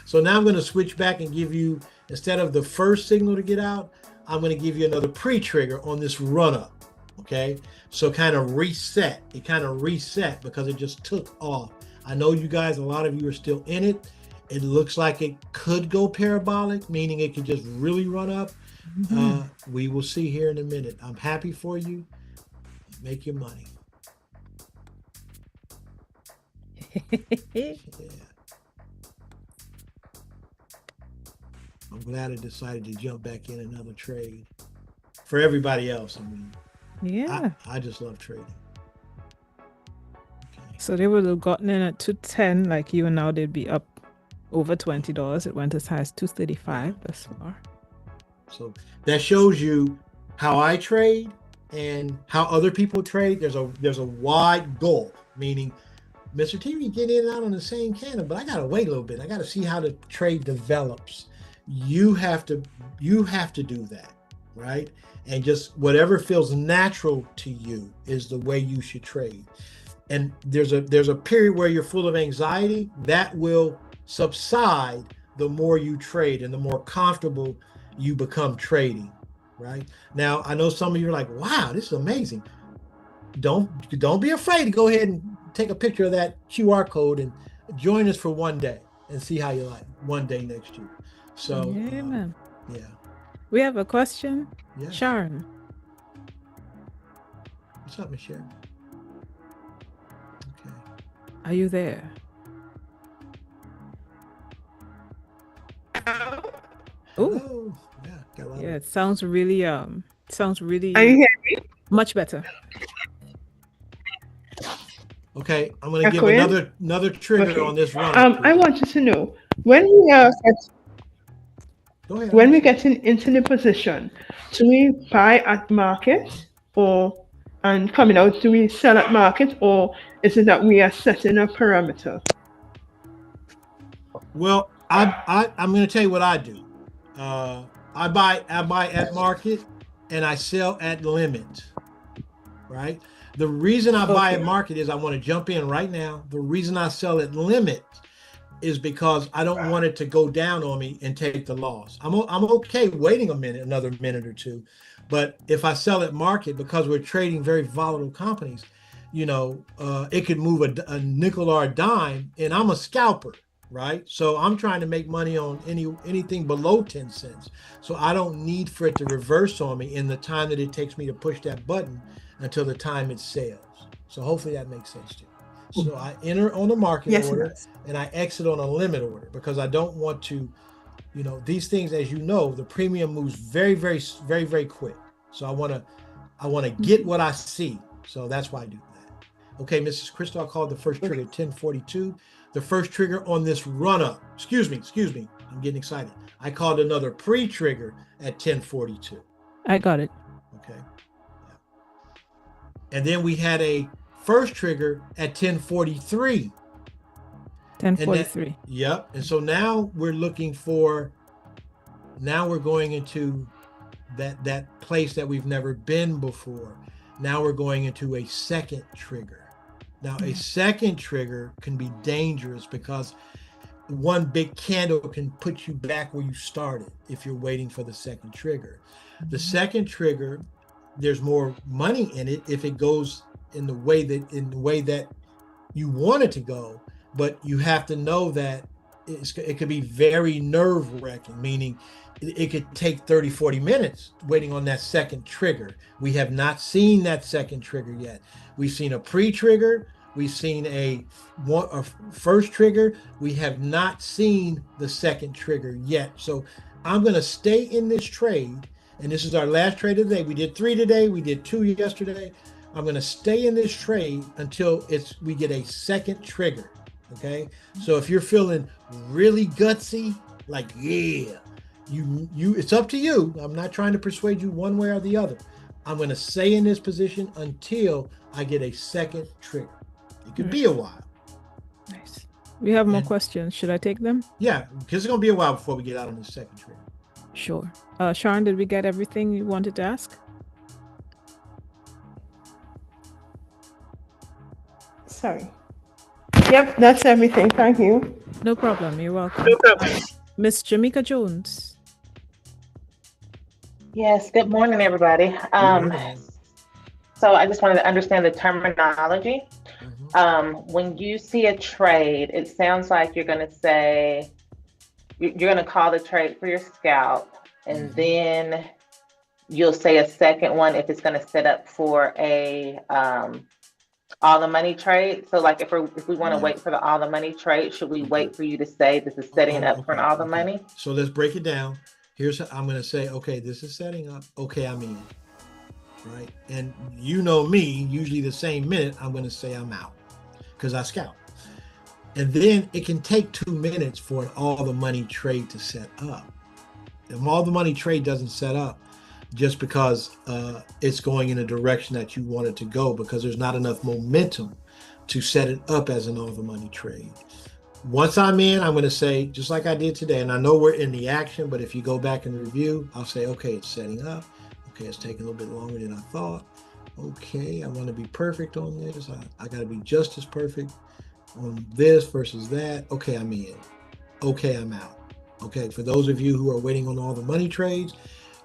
So now I'm going to switch back and give you, instead of the first signal to get out, I'm going to give you another pre-trigger on this run up. Okay. So kind of reset. It kind of reset because it just took off. I know you guys, a lot of you are still in it. It looks like it could go parabolic, meaning it could just really run up. We will see here in a minute. I'm happy for you. Make your money. Yeah. I'm glad I decided to jump back in another trade. For everybody else, I mean. Yeah. I just love trading. Okay. So they would have gotten in at 210 like you, and now they'd be up over $20. It went as high as 235 thus far. So that shows you how I trade and how other people trade. There's a wide goal, meaning Mr. T, we get in and out on the same cannon, but I gotta wait a little bit. I gotta see how the trade develops. You have to do that, right? And just whatever feels natural to you is the way you should trade. And there's a period where you're full of anxiety that will subside the more you trade and the more comfortable you become trading, right? Now, I know some of you are like, wow, this is amazing. Don't be afraid to go ahead and take a picture of that QR code and join us for one day and see how you like one day next year. So, yeah. We have a question. Yeah. Sharon. What's up, Miss Sharon? Okay. Are you there? Oh, yeah. It sounds really Are you hearing me? Much better. Okay, I'm going to give another trigger on this run. I wanted to know when we get into the position, do we buy at market and coming out, do we sell at market, or is it that we are setting a parameter? Well, I'm going to tell you what I do. I buy at market and I sell at limit, right? The reason I buy at market is I want to jump in right now. The reason I sell at limit is because I don't want it to go down on me and take the loss. I'm okay waiting another minute or two, but if I sell at market, because we're trading very volatile companies, it could move a nickel or a dime, and I'm a scalper, right? So I'm trying to make money on anything below 10 cents. So I don't need for it to reverse on me in the time that it takes me to push that button until the time it sells. So hopefully that makes sense to you. So I enter on a market order and I exit on a limit order because I don't want to, these things, as you know, the premium moves very, very, very, very quick. So I want to get what I see. So that's why I do that. Okay, Mrs. Crystal, I called the first trigger 1042. The first trigger on this run up, excuse me, I'm getting excited. I called another pre-trigger at 1042. I got it. Okay. And then we had a first trigger at 10:43. 10:43. Yep. And so now we're looking for, now we're going into that place that we've never been before. Now we're going into a second trigger. Now a second trigger can be dangerous because one big candle can put you back where you started if you're waiting for the second trigger. The second trigger, there's more money in it if it goes in the way that you want it to go, but you have to know that it could be very nerve-wracking, meaning it could take 30, 40 minutes waiting on that second trigger. We have not seen that second trigger yet. We've seen a pre-trigger. We've seen a first trigger. We have not seen the second trigger yet. So I'm going to stay in this trade. And this is our last trade of the day. We did 3 today. We did 2 yesterday. I'm going to stay in this trade until we get a second trigger. Okay. So if you're feeling really gutsy, like, yeah, it's up to you. I'm not trying to persuade you one way or the other. I'm going to stay in this position until I get a second trigger. It could be a while. Nice. We have more questions. Should I take them? Yeah, because it's going to be a while before we get out on the second trigger. Sure. Sharon, did we get everything you wanted to ask? Sorry. Yep, that's everything. Thank you. No problem. You're welcome. No problem. Miss Jamaica Jones. Yes, good morning, everybody. So I just wanted to understand the terminology. When you see a trade, it sounds like you're going to say, you're going to call the trade for your scalp, and then you'll say a second one if it's going to set up for a all the money trade. So like if we want to wait for the all the money trade, should we wait for you to say this is setting up for an all the money? So let's break it down. Here's how I'm going to say, okay, this is setting up. Okay, I'm in. Right. And you know me, usually the same minute I'm going to say I'm out because I scout. And then it can take 2 minutes for an all the money trade to set up. If all the money trade doesn't set up just because it's going in a direction that you want it to go, because there's not enough momentum to set it up as an all the money trade. Once I'm in, I'm going to say, just like I did today, and I know we're in the action, but if you go back and review, I'll say, okay, it's setting up. Okay, it's taking a little bit longer than I thought. Okay, I want to be perfect on this. I got to be just as perfect on this versus that. Okay, I'm in. Okay, I'm out. Okay, for those of you who are waiting on all the money trades,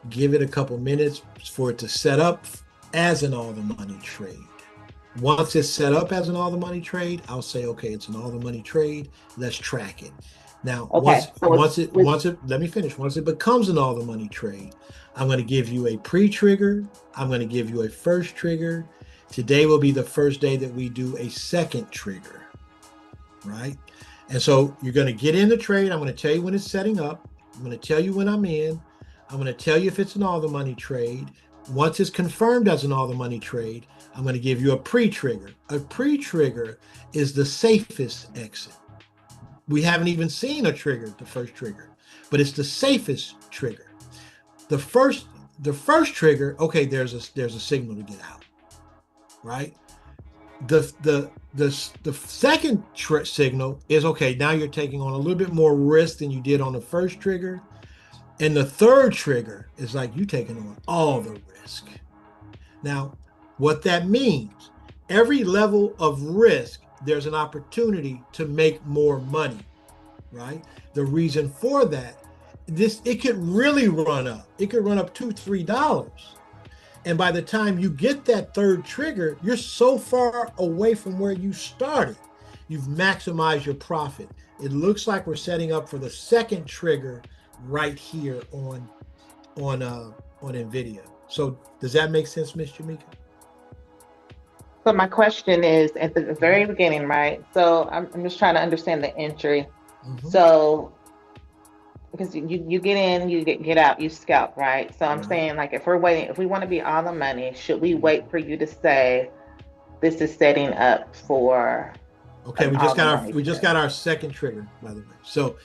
give it a couple minutes for it to set up as an all the money trade. Once it's set up as an all the money trade, I'll say, okay, it's an all the money trade. Let's track it. Now, once it let me finish. Once it becomes an all the money trade, I'm going to give you a pre-trigger. I'm going to give you a first trigger. Today will be the first day that we do a second trigger, right? And so you're going to get in the trade. I'm going to tell you when it's setting up. I'm going to tell you when I'm in. I'm going to tell you if it's an all the money trade. Once it's confirmed as an all the money trade, I'm going to give you a pre-trigger. A pre-trigger is the safest exit. We haven't even seen a trigger, the first trigger, but it's the safest trigger. The first trigger, okay, there's a signal to get out, right? The second signal is, okay, now you're taking on a little bit more risk than you did on the first trigger. And the third trigger is like you taking on all the risk. Now, what that means, every level of risk, there's an opportunity to make more money, right? The reason for that, it could really run up. It could run up $2, $3. And by the time you get that third trigger, you're so far away from where you started. You've maximized your profit. It looks like we're setting up for the second trigger right here on NVIDIA. So does that make sense, Ms. Jamaica? So my question is, at the very beginning, right? So I'm just trying to understand the entry. So because you get in, you get out, you scalp, right? So I'm saying, like, if we want to be on the money, should we wait for you to say this is setting up for? Okay, we just got our second trigger, by the way. So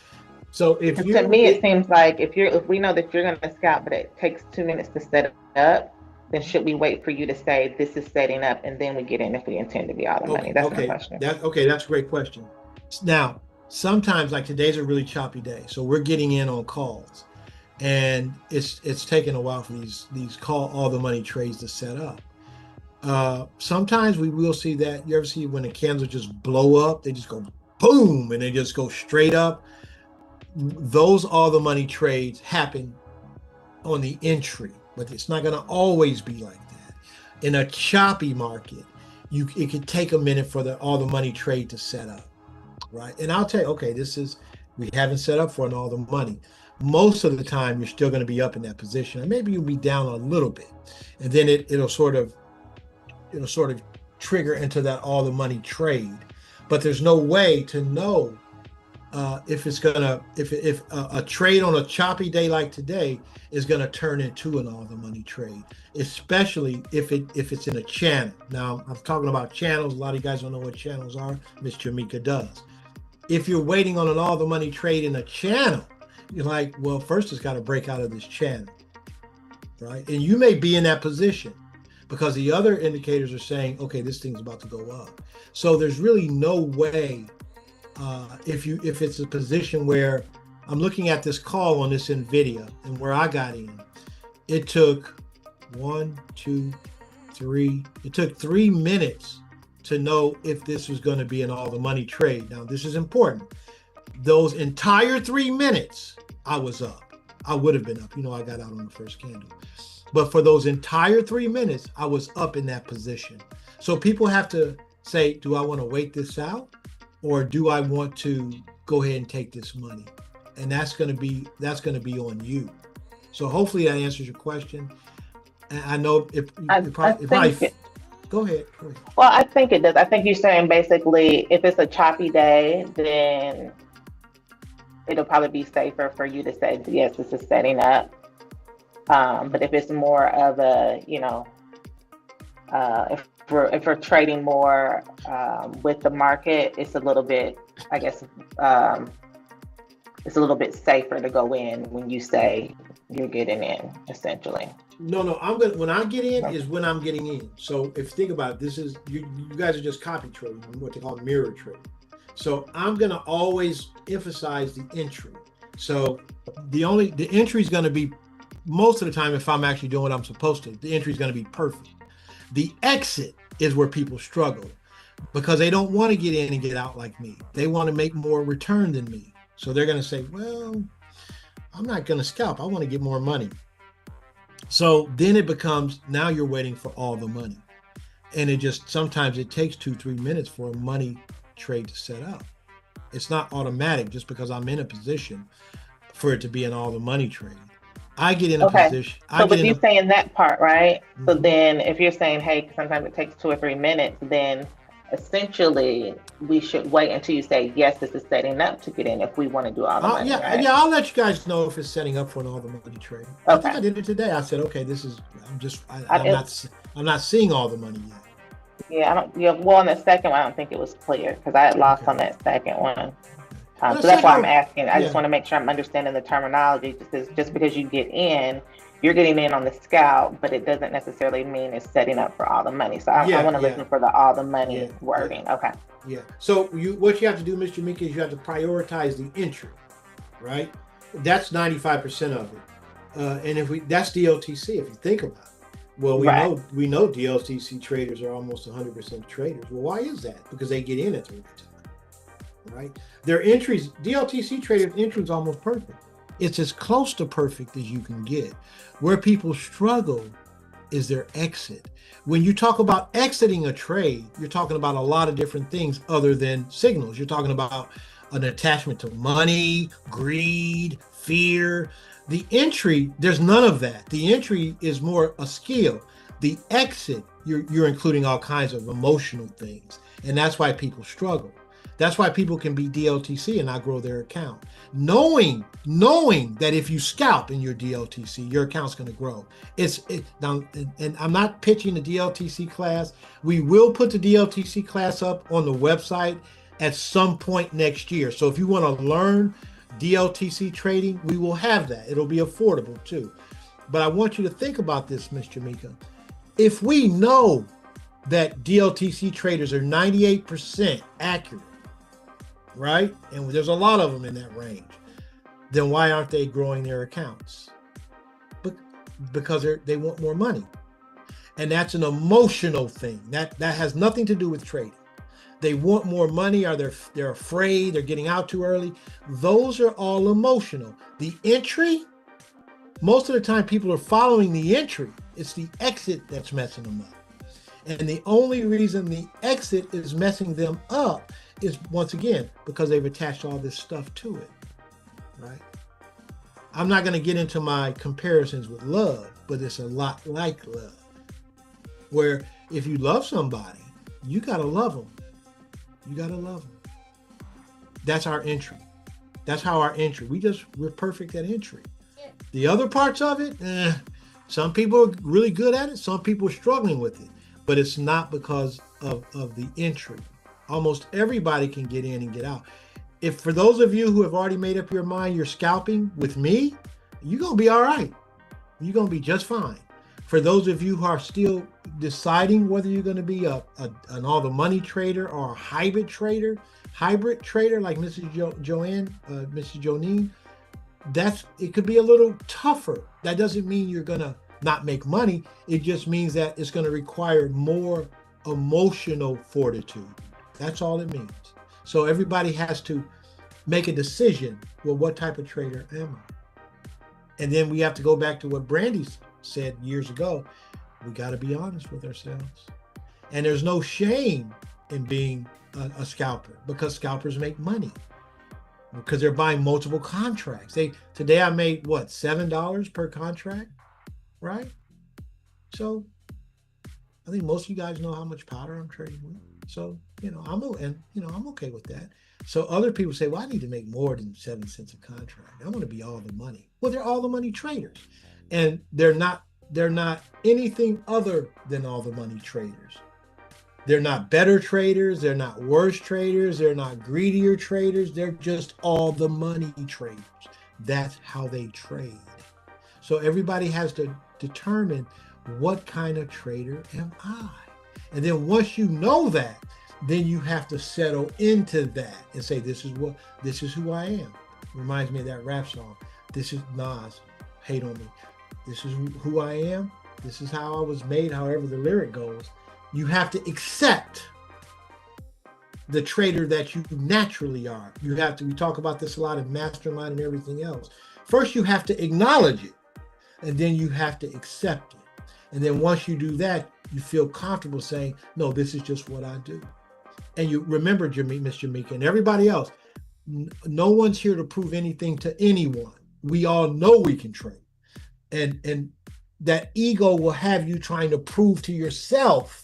if you, to me, it seems like if we know that you're going to scalp, but it takes 2 minutes to set it up, then should we wait for you to say this is setting up and then we get in if we intend to be out of money? That's my question. That's a great question. Now, sometimes like today's a really choppy day, so we're getting in on calls, and it's taking a while for these all the money trades to set up. Sometimes we will see that. You ever see when the candles just blow up? They just go boom, and they just go straight up. Those all the money trades happen on the entry, but it's not going to always be like that. In a choppy market, it could take a minute for all the money trade to set up, right? And I'll tell you, okay, we haven't set up for an all the money. Most of the time, you're still going to be up in that position, and maybe you'll be down a little bit, and then it'll sort of trigger into that all the money trade. But there's no way to know if a trade on a choppy day like today is going to turn into an all the money trade, especially if it's in a channel. Now, I'm talking about channels. A lot of you guys don't know what channels are. Ms. Jamaica does. If you're waiting on an all the money trade in a channel, you're like, well, first it's got to break out of this channel, right? And you may be in that position because the other indicators are saying, okay, this thing's about to go up. So there's really no way. If it's a position where I'm looking at this call on this NVIDIA and where I got in, it took 3 minutes to know if this was going to be an all the money trade. Now, this is important. Those entire 3 minutes, I was up. I would have been up. I got out on the first candle. But for those entire 3 minutes, I was up in that position. So people have to say, do I want to wait this out? Or do I want to go ahead and take this money? And that's going to be on you. So hopefully that answers your question. And I know go ahead. Well, I think it does. I think you're saying basically if it's a choppy day, then it'll probably be safer for you to say, yes, this is setting up. But if it's more of a, if we're trading more with the market, it's a little bit, I guess, it's a little bit safer to go in when you say you're getting in, essentially. No, when I get in is when I'm getting in. So if you think about it, this is, you guys are just copy trading, what they call mirror trading. So I'm going to always emphasize the entry. So the entry is going to be, most of the time, if I'm actually doing what I'm supposed to, the entry is going to be perfect. The exit is where people struggle because they don't want to get in and get out like me. They want to make more return than me. So they're going to say, well, I'm not going to scalp. I want to get more money. So then it becomes, now you're waiting for all the money. And sometimes it takes 2-3 minutes for a money trade to set up. It's not automatic just because I'm in a position for it to be an all the money trade. I get in a position. So, but you're saying that part, right? Mm-hmm. So then if you're saying, hey, sometimes it takes 2 or 3 minutes, then essentially we should wait until you say, yes, this is setting up to get in if we want to do all the money. Yeah, I'll let you guys know if it's setting up for an all the money trade. Okay. I think I did it today. I said, okay, I'm not seeing all the money yet. Yeah, well, on the second one, I don't think it was clear because I had lost on that second one. So that's why I'm asking. I just want to make sure I'm understanding the terminology. Just because you get in, you're getting in on the scalp, but it doesn't necessarily mean it's setting up for all the money. So I want to listen for the all the money wording. Yeah. Okay. Yeah. So what you have to do, Mr. Mika, is you have to prioritize the entry, right? That's 95% of it. And that's DLTC, if you think about it. Well, we know DLTC traders are almost 100% traders. Well, why is that? Because they get in at the right time. Right? Their entries, DLTC traders' entry is almost perfect. It's as close to perfect as you can get. Where people struggle is their exit. When you talk about exiting a trade, you're talking about a lot of different things other than signals. You're talking about an attachment to money, greed, fear. The entry, there's none of that. The entry is more a skill. The exit, you're including all kinds of emotional things. And that's why people struggle. That's why people can be DLTC and not grow their account. Knowing that if you scalp in your DLTC, your account's going to grow. And I'm not pitching the DLTC class. We will put the DLTC class up on the website at some point next year. So if you want to learn DLTC trading, we will have that. It'll be affordable too. But I want you to think about this, Ms. Jamaica. If we know that DLTC traders are 98% accurate, right? And there's a lot of them in that range, then why aren't they growing their accounts? Because they want more money. And that's an emotional thing. That has nothing to do with trading. They want more money, or they're afraid, they're getting out too early. Those are all emotional. The entry, most of the time people are following the entry. It's the exit that's messing them up. And the only reason the exit is messing them up is, once again, because they've attached all this stuff to it, right? I'm not going to get into my comparisons with love, but it's a lot like love, where if you love somebody, you got to love them. You got to love them. That's our entry. That's how our entry. We're perfect at entry. The other parts of it, some people are really good at it. Some people are struggling with it, but it's not because of the entry. Almost everybody can get in and get out. If for those of you who have already made up your mind, you're scalping with me, you're going to be all right. You're going to be just fine. For those of you who are still deciding whether you're going to be an all the money trader or a hybrid trader like Mrs. Mrs. Jonine, it could be a little tougher. That doesn't mean you're going to not make money. It just means that it's going to require more emotional fortitude. That's all it means. So everybody has to make a decision. Well, what type of trader am I? And then we have to go back to what Brandy said years ago. We got to be honest with ourselves. And there's no shame in being a scalper, because scalpers make money because they're buying multiple contracts. Today I made what, $7 per contract, right? So I think most of you guys know how much powder I'm trading with. So, I'm okay with that. So other people say, well, I need to make more than 7 cents a contract. I want to be all the money. Well, they're all the money traders, and they're not anything other than all the money traders. They're not better traders. They're not worse traders. They're not greedier traders. They're just all the money traders. That's how they trade. So everybody has to determine, what kind of trader am I? And then once you know that, then you have to settle into that and say, this is who I am. Reminds me of that rap song. This is Nas, Hate on Me. This is who I am. This is how I was made, however the lyric goes. You have to accept the trader that you naturally are. We talk about this a lot in Mastermind and everything else. First, you have to acknowledge it, and then you have to accept it. And then once you do that, you feel comfortable saying, no, this is just what I do. And you remember, Miss Jamaica, and everybody else, no one's here to prove anything to anyone. We all know we can trade. And that ego will have you trying to prove to yourself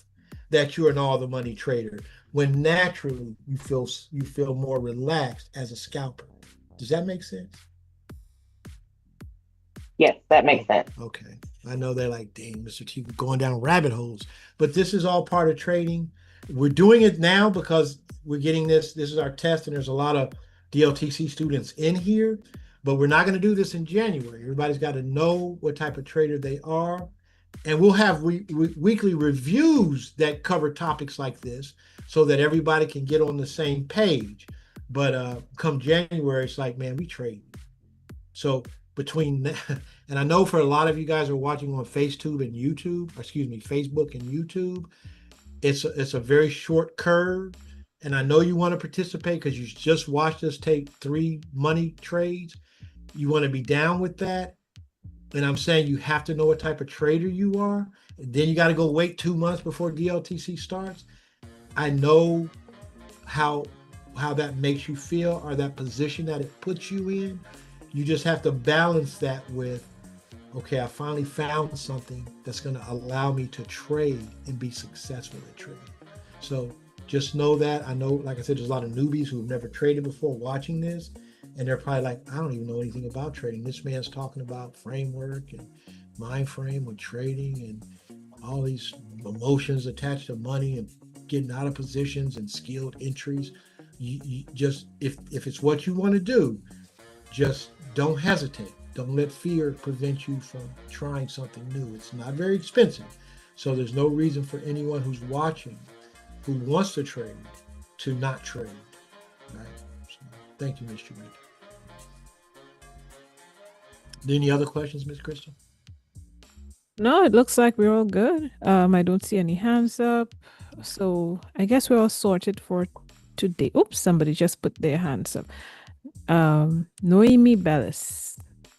that you're an all the money trader, when naturally you feel more relaxed as a scalper. Does that make sense? Yes, that makes sense. Okay. I know they're like, dang, Mr. T, going down rabbit holes, but this is all part of trading. We're doing it now because we're getting this. This is our test, and there's a lot of DLTC students in here, but we're not going to do this in January. Everybody's got to know what type of trader they are. And we'll have weekly reviews that cover topics like this so that everybody can get on the same page. But come January, it's like, man, we trade. So between that, and I know for a lot of you guys who are watching on Facebook and YouTube, it's a very short curve. And I know you want to participate because you just watched us take 3 money trades. You want to be down with that. And I'm saying you have to know what type of trader you are. And then you got to go wait 2 months before DLTC starts. I know how that makes you feel, or that position that it puts you in. You just have to balance that with, okay, I finally found something that's going to allow me to trade and be successful at trading. So just know that. I know, like I said, there's a lot of newbies who have never traded before watching this. And they're probably like, I don't even know anything about trading. This man's talking about framework and mind frame with trading and all these emotions attached to money and getting out of positions and skilled entries. You just, if it's what you want to do, just don't hesitate. Don't let fear prevent you from trying something new. It's not very expensive, So there's no reason for anyone who's watching, who wants to trade, to not trade. Right? So, thank you, Ms. Jamaica. Any other questions, Ms. Crystal? No, it looks like we're all good. I don't see any hands up. So I guess we're all sorted for today. Oops, somebody just put their hands up. Noemi Bellis,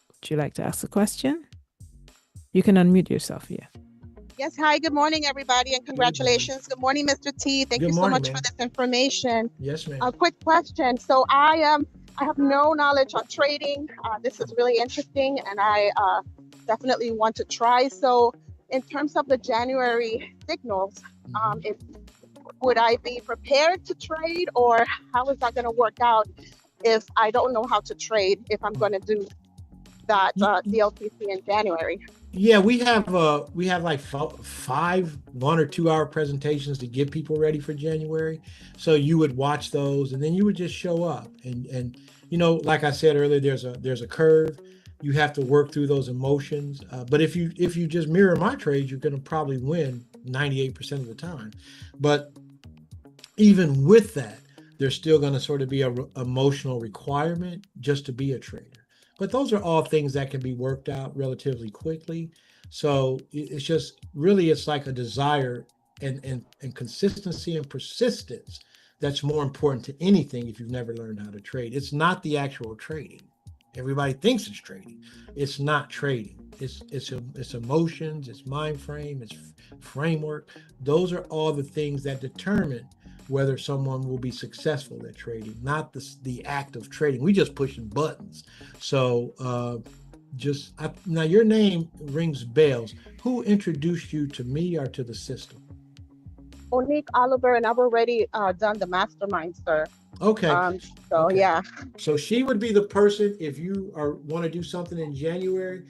would you like to ask a question? You can unmute yourself here. Yes, hi, good morning, everybody, and congratulations. Good morning, Mr. T. Thank you so much for this information. Yes, ma'am. A quick question. So I have no knowledge on trading. This is really interesting, and I definitely want to try. So in terms of the January signals, would I be prepared to trade, or how is that going to work out if I don't know how to trade, if I'm going to do that DLTC in January? Yeah, we have like 5 1 or 2 hour presentations to get people ready for January. So you would watch those, and then you would just show up. And you know, like I said earlier, there's a curve. You have to work through those emotions. But if you just mirror my trades, you're going to probably win 98% of the time. But even with that, there's still going to sort of be a emotional requirement just to be a trader. But those are all things that can be worked out relatively quickly. So it's just really, it's like a desire and consistency and persistence that's more important to anything if you've never learned how to trade. It's not the actual trading. Everybody thinks it's trading. It's not trading. It's emotions, it's mind frame, it's framework. Those are all the things that determine whether someone will be successful at trading, not the act of trading. We just pushing buttons. So now your name rings bells. Who introduced you to me or to the system? Monique Oliver, and I've already done the mastermind, sir. Okay. Okay. Yeah. So she would be the person, if you want to do something in January,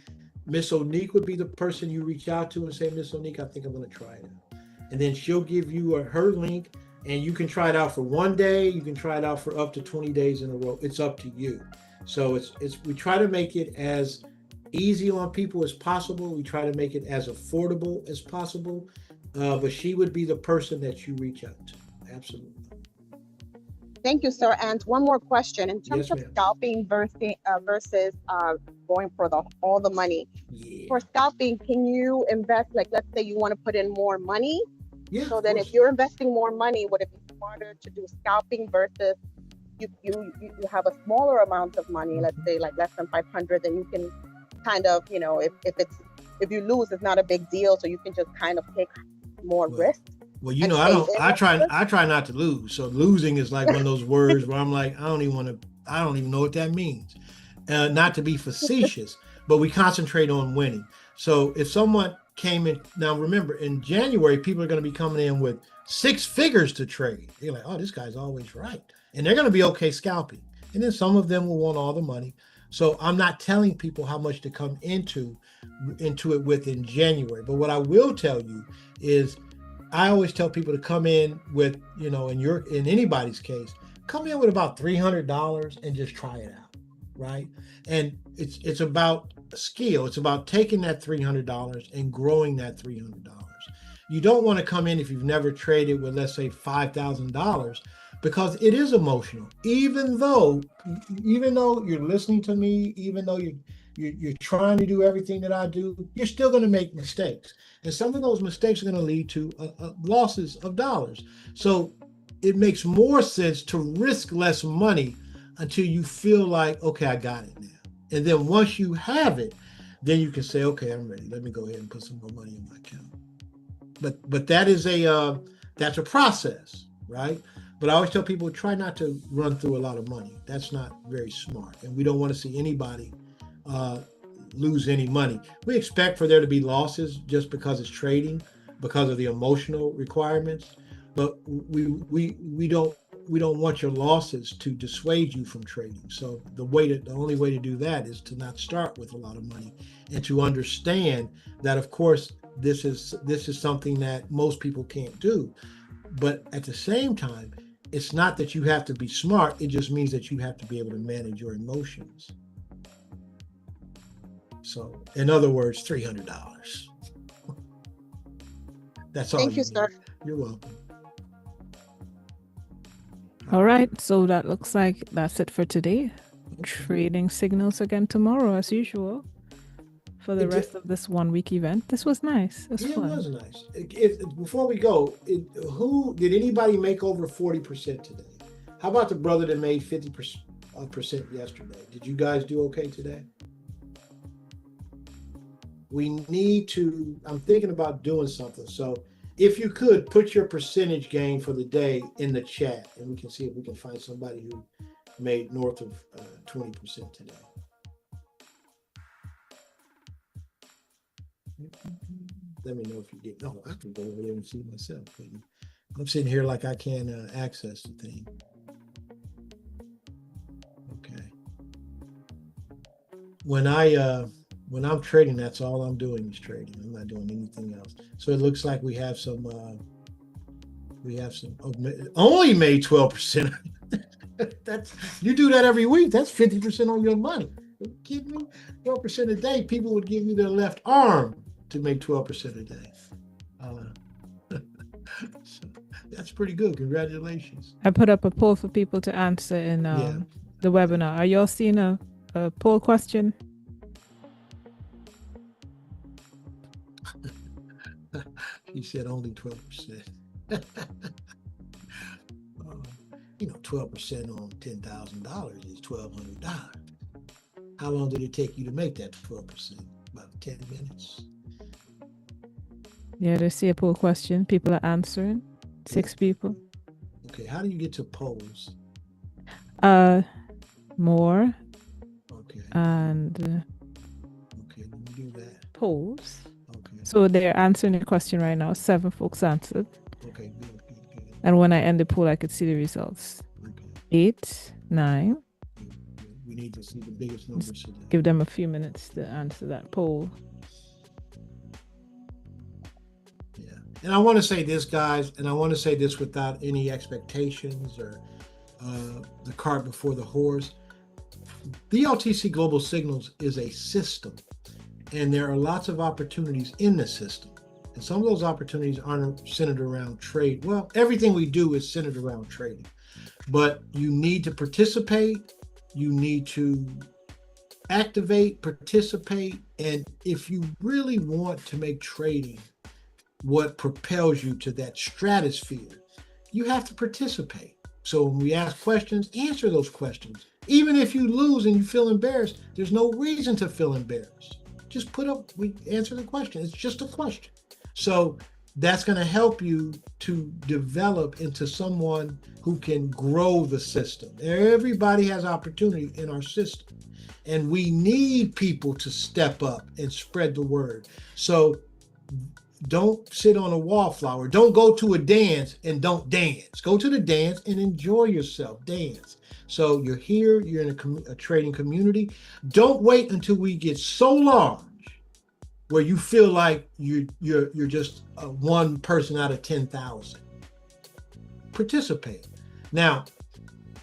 Miss Onique would be the person you reach out to and say, Miss Onique, I think I'm going to try it out. And then she'll give you her link, and you can try it out for 1 day. You can try it out for up to 20 days in a row. It's up to you. So we try to make it as easy on people as possible. We try to make it as affordable as possible. But she would be the person that you reach out to. Absolutely. Thank you, sir. And one more question. In terms of scalping versus going for all the money. Yeah. For scalping, can you invest, like, let's say you want to put in more money? Yeah. So then if you're investing more money, would it be smarter to do scalping versus you have a smaller amount of money, let's say like less than 500, then you can kind of, you know, if you lose, it's not a big deal. So you can just kind of take more risk. Well, you know, I try not to lose. So losing is like one of those words where I'm like, I don't even know what that means. Not to be facetious, but we concentrate on winning. So if someone came in, now remember, in January, people are going to be coming in with 6 figures to trade. They're like, oh, this guy's always right. And they're going to be okay scalping. And then some of them will want all the money. So I'm not telling people how much to come into it with in January. But what I will tell you is, I always tell people to come in with, you know, in anybody's case, come in with about $300 and just try it out, right? And it's about skill. It's about taking that $300 and growing that $300. You don't want to come in if you've never traded with, let's say, $5,000, because it is emotional. Even though you're listening to me, even though you're trying to do everything that I do, you're still going to make mistakes. And some of those mistakes are going to lead to losses of dollars. So it makes more sense to risk less money until you feel like, okay, I got it now. And then once you have it, then you can say, okay, I'm ready. Let me go ahead and put some more money in my account. But that is that's a process, right? But I always tell people, try not to run through a lot of money. That's not very smart. And we don't want to see anybody lose any money. We expect for there to be losses just because it's trading, because of the emotional requirements. But we don't want your losses to dissuade you from trading. So the only way to do that is to not start with a lot of money, and to understand that, of course, this is something that most people can't do. But at the same time, it's not that you have to be smart. It just means that you have to be able to manage your emotions. So, in other words, $300. That's all. Thank you, sir. You're welcome. All right, so that looks like that's it for today. Trading signals again tomorrow as usual for the rest of this 1 week event. This was nice. It was nice. Before we go, who did anybody make over 40% today? How about the brother that made 50% yesterday? Did you guys do okay today? We need to, I'm thinking about doing something. So if you could put your percentage gain for the day in the chat, and we can see if we can find somebody who made north of 20% today. Let me know if you did. No, I can go over there and see myself. I'm sitting here like I can't access the thing. Okay. When I'm trading, that's all I'm doing is trading. I'm not doing anything else. So it looks like we have some only made 12%. That's, you do that every week. That's 50% on your money. Are you kidding me? 12% a day. People would give you their left arm to make 12% a day. So that's pretty good. Congratulations. I put up a poll for people to answer in the webinar. Are y'all seeing a poll question? He said only 12%. 12% on $10,000 is $1,200. How long did it take you to make that 12%? About 10 minutes. Yeah, they see a poll question. People are answering. 6 people. Okay, how do you get to polls? More. Okay. And okay, let me do that. Polls. Okay. So they're answering the question right now. 7 folks answered. Okay, good. And when I end the poll, I could see the results. Okay. 8, 9. We need to see the biggest numbers today. Give them a few minutes to answer that poll. Yeah. And I want to say this, guys, and I want to say this without any expectations or the cart before the horse. DLTC Global Signals is a system, and there are lots of opportunities in the system. And some of those opportunities aren't centered around trade. Well, everything we do is centered around trading. But you need to participate. You need to activate, participate. And if you really want to make trading what propels you to that stratosphere, you have to participate. So when we ask questions, answer those questions. Even if you lose and you feel embarrassed, there's no reason to feel embarrassed. Just we answer the question. It's just a question. So that's going to help you to develop into someone who can grow the system. Everybody has opportunity in our system, and we need people to step up and spread the word. So don't sit on a wallflower. Don't go to a dance and don't dance. Go to the dance and enjoy yourself. Dance. So you're here. You're in a trading community. Don't wait until we get so large where you feel like you're just one person out of 10,000. Participate. Now,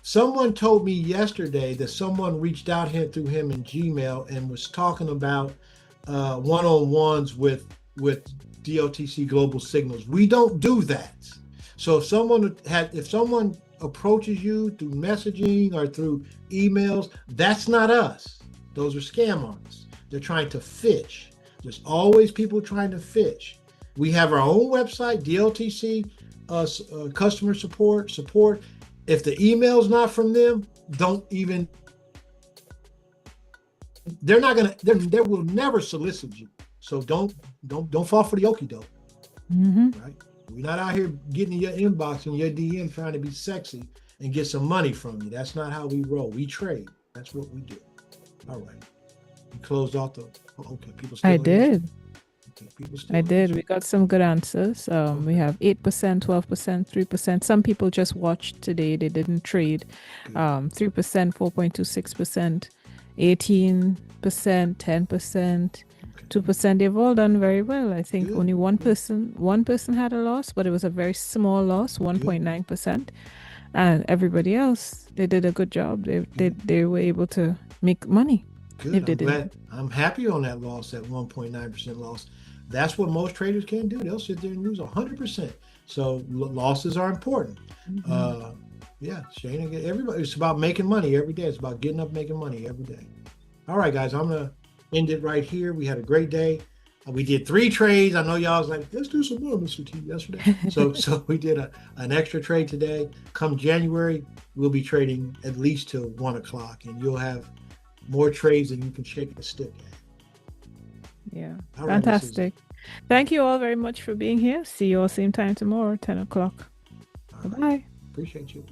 someone told me yesterday that someone reached out here through him in Gmail and was talking about one-on-ones with DLTC Global Signals. We don't do that. So if someone approaches you through messaging or through emails, that's not us. Those are scam artists. They're trying to fish. There's always people trying to fish. We have our own website, DLTC customer support. If the email's not from them, they will never solicit you. So don't fall for the okie doke. Mm-hmm. Right? We're not out here getting in your inbox and your DM trying to be sexy and get some money from you. That's not how we roll. We trade. That's what we do. All right. We closed off okay, people still I did. Okay, I did. We got some good answers. We have 8%, 12%, 3%. Some people just watched today. They didn't trade. 3%, 4.26%, 18%, 10%, 2%. They've all done very well. I think only one person had a loss, but it was a very small loss, 1.9%. And everybody else, they did a good job. They were able to make money. Good. I'm happy on that loss, that 1.9% loss. that's what most traders can't do. They'll sit there and lose 100%. So losses are important. Yeah, Shane, everybody, it's about making money every day. It's about getting up, making money every day. All right, guys, I'm going to end it right here. We had a great day. We did 3 trades. I know y'all was like, let's do some more, Mr. T, yesterday. So we did an extra trade today. Come January, we'll be trading at least till 1 o'clock, and you'll have more trades than you can shake a stick at. Yeah, all fantastic. Right, thank you all very much for being here. See you all same time tomorrow, 10 o'clock. Bye-bye. Appreciate you.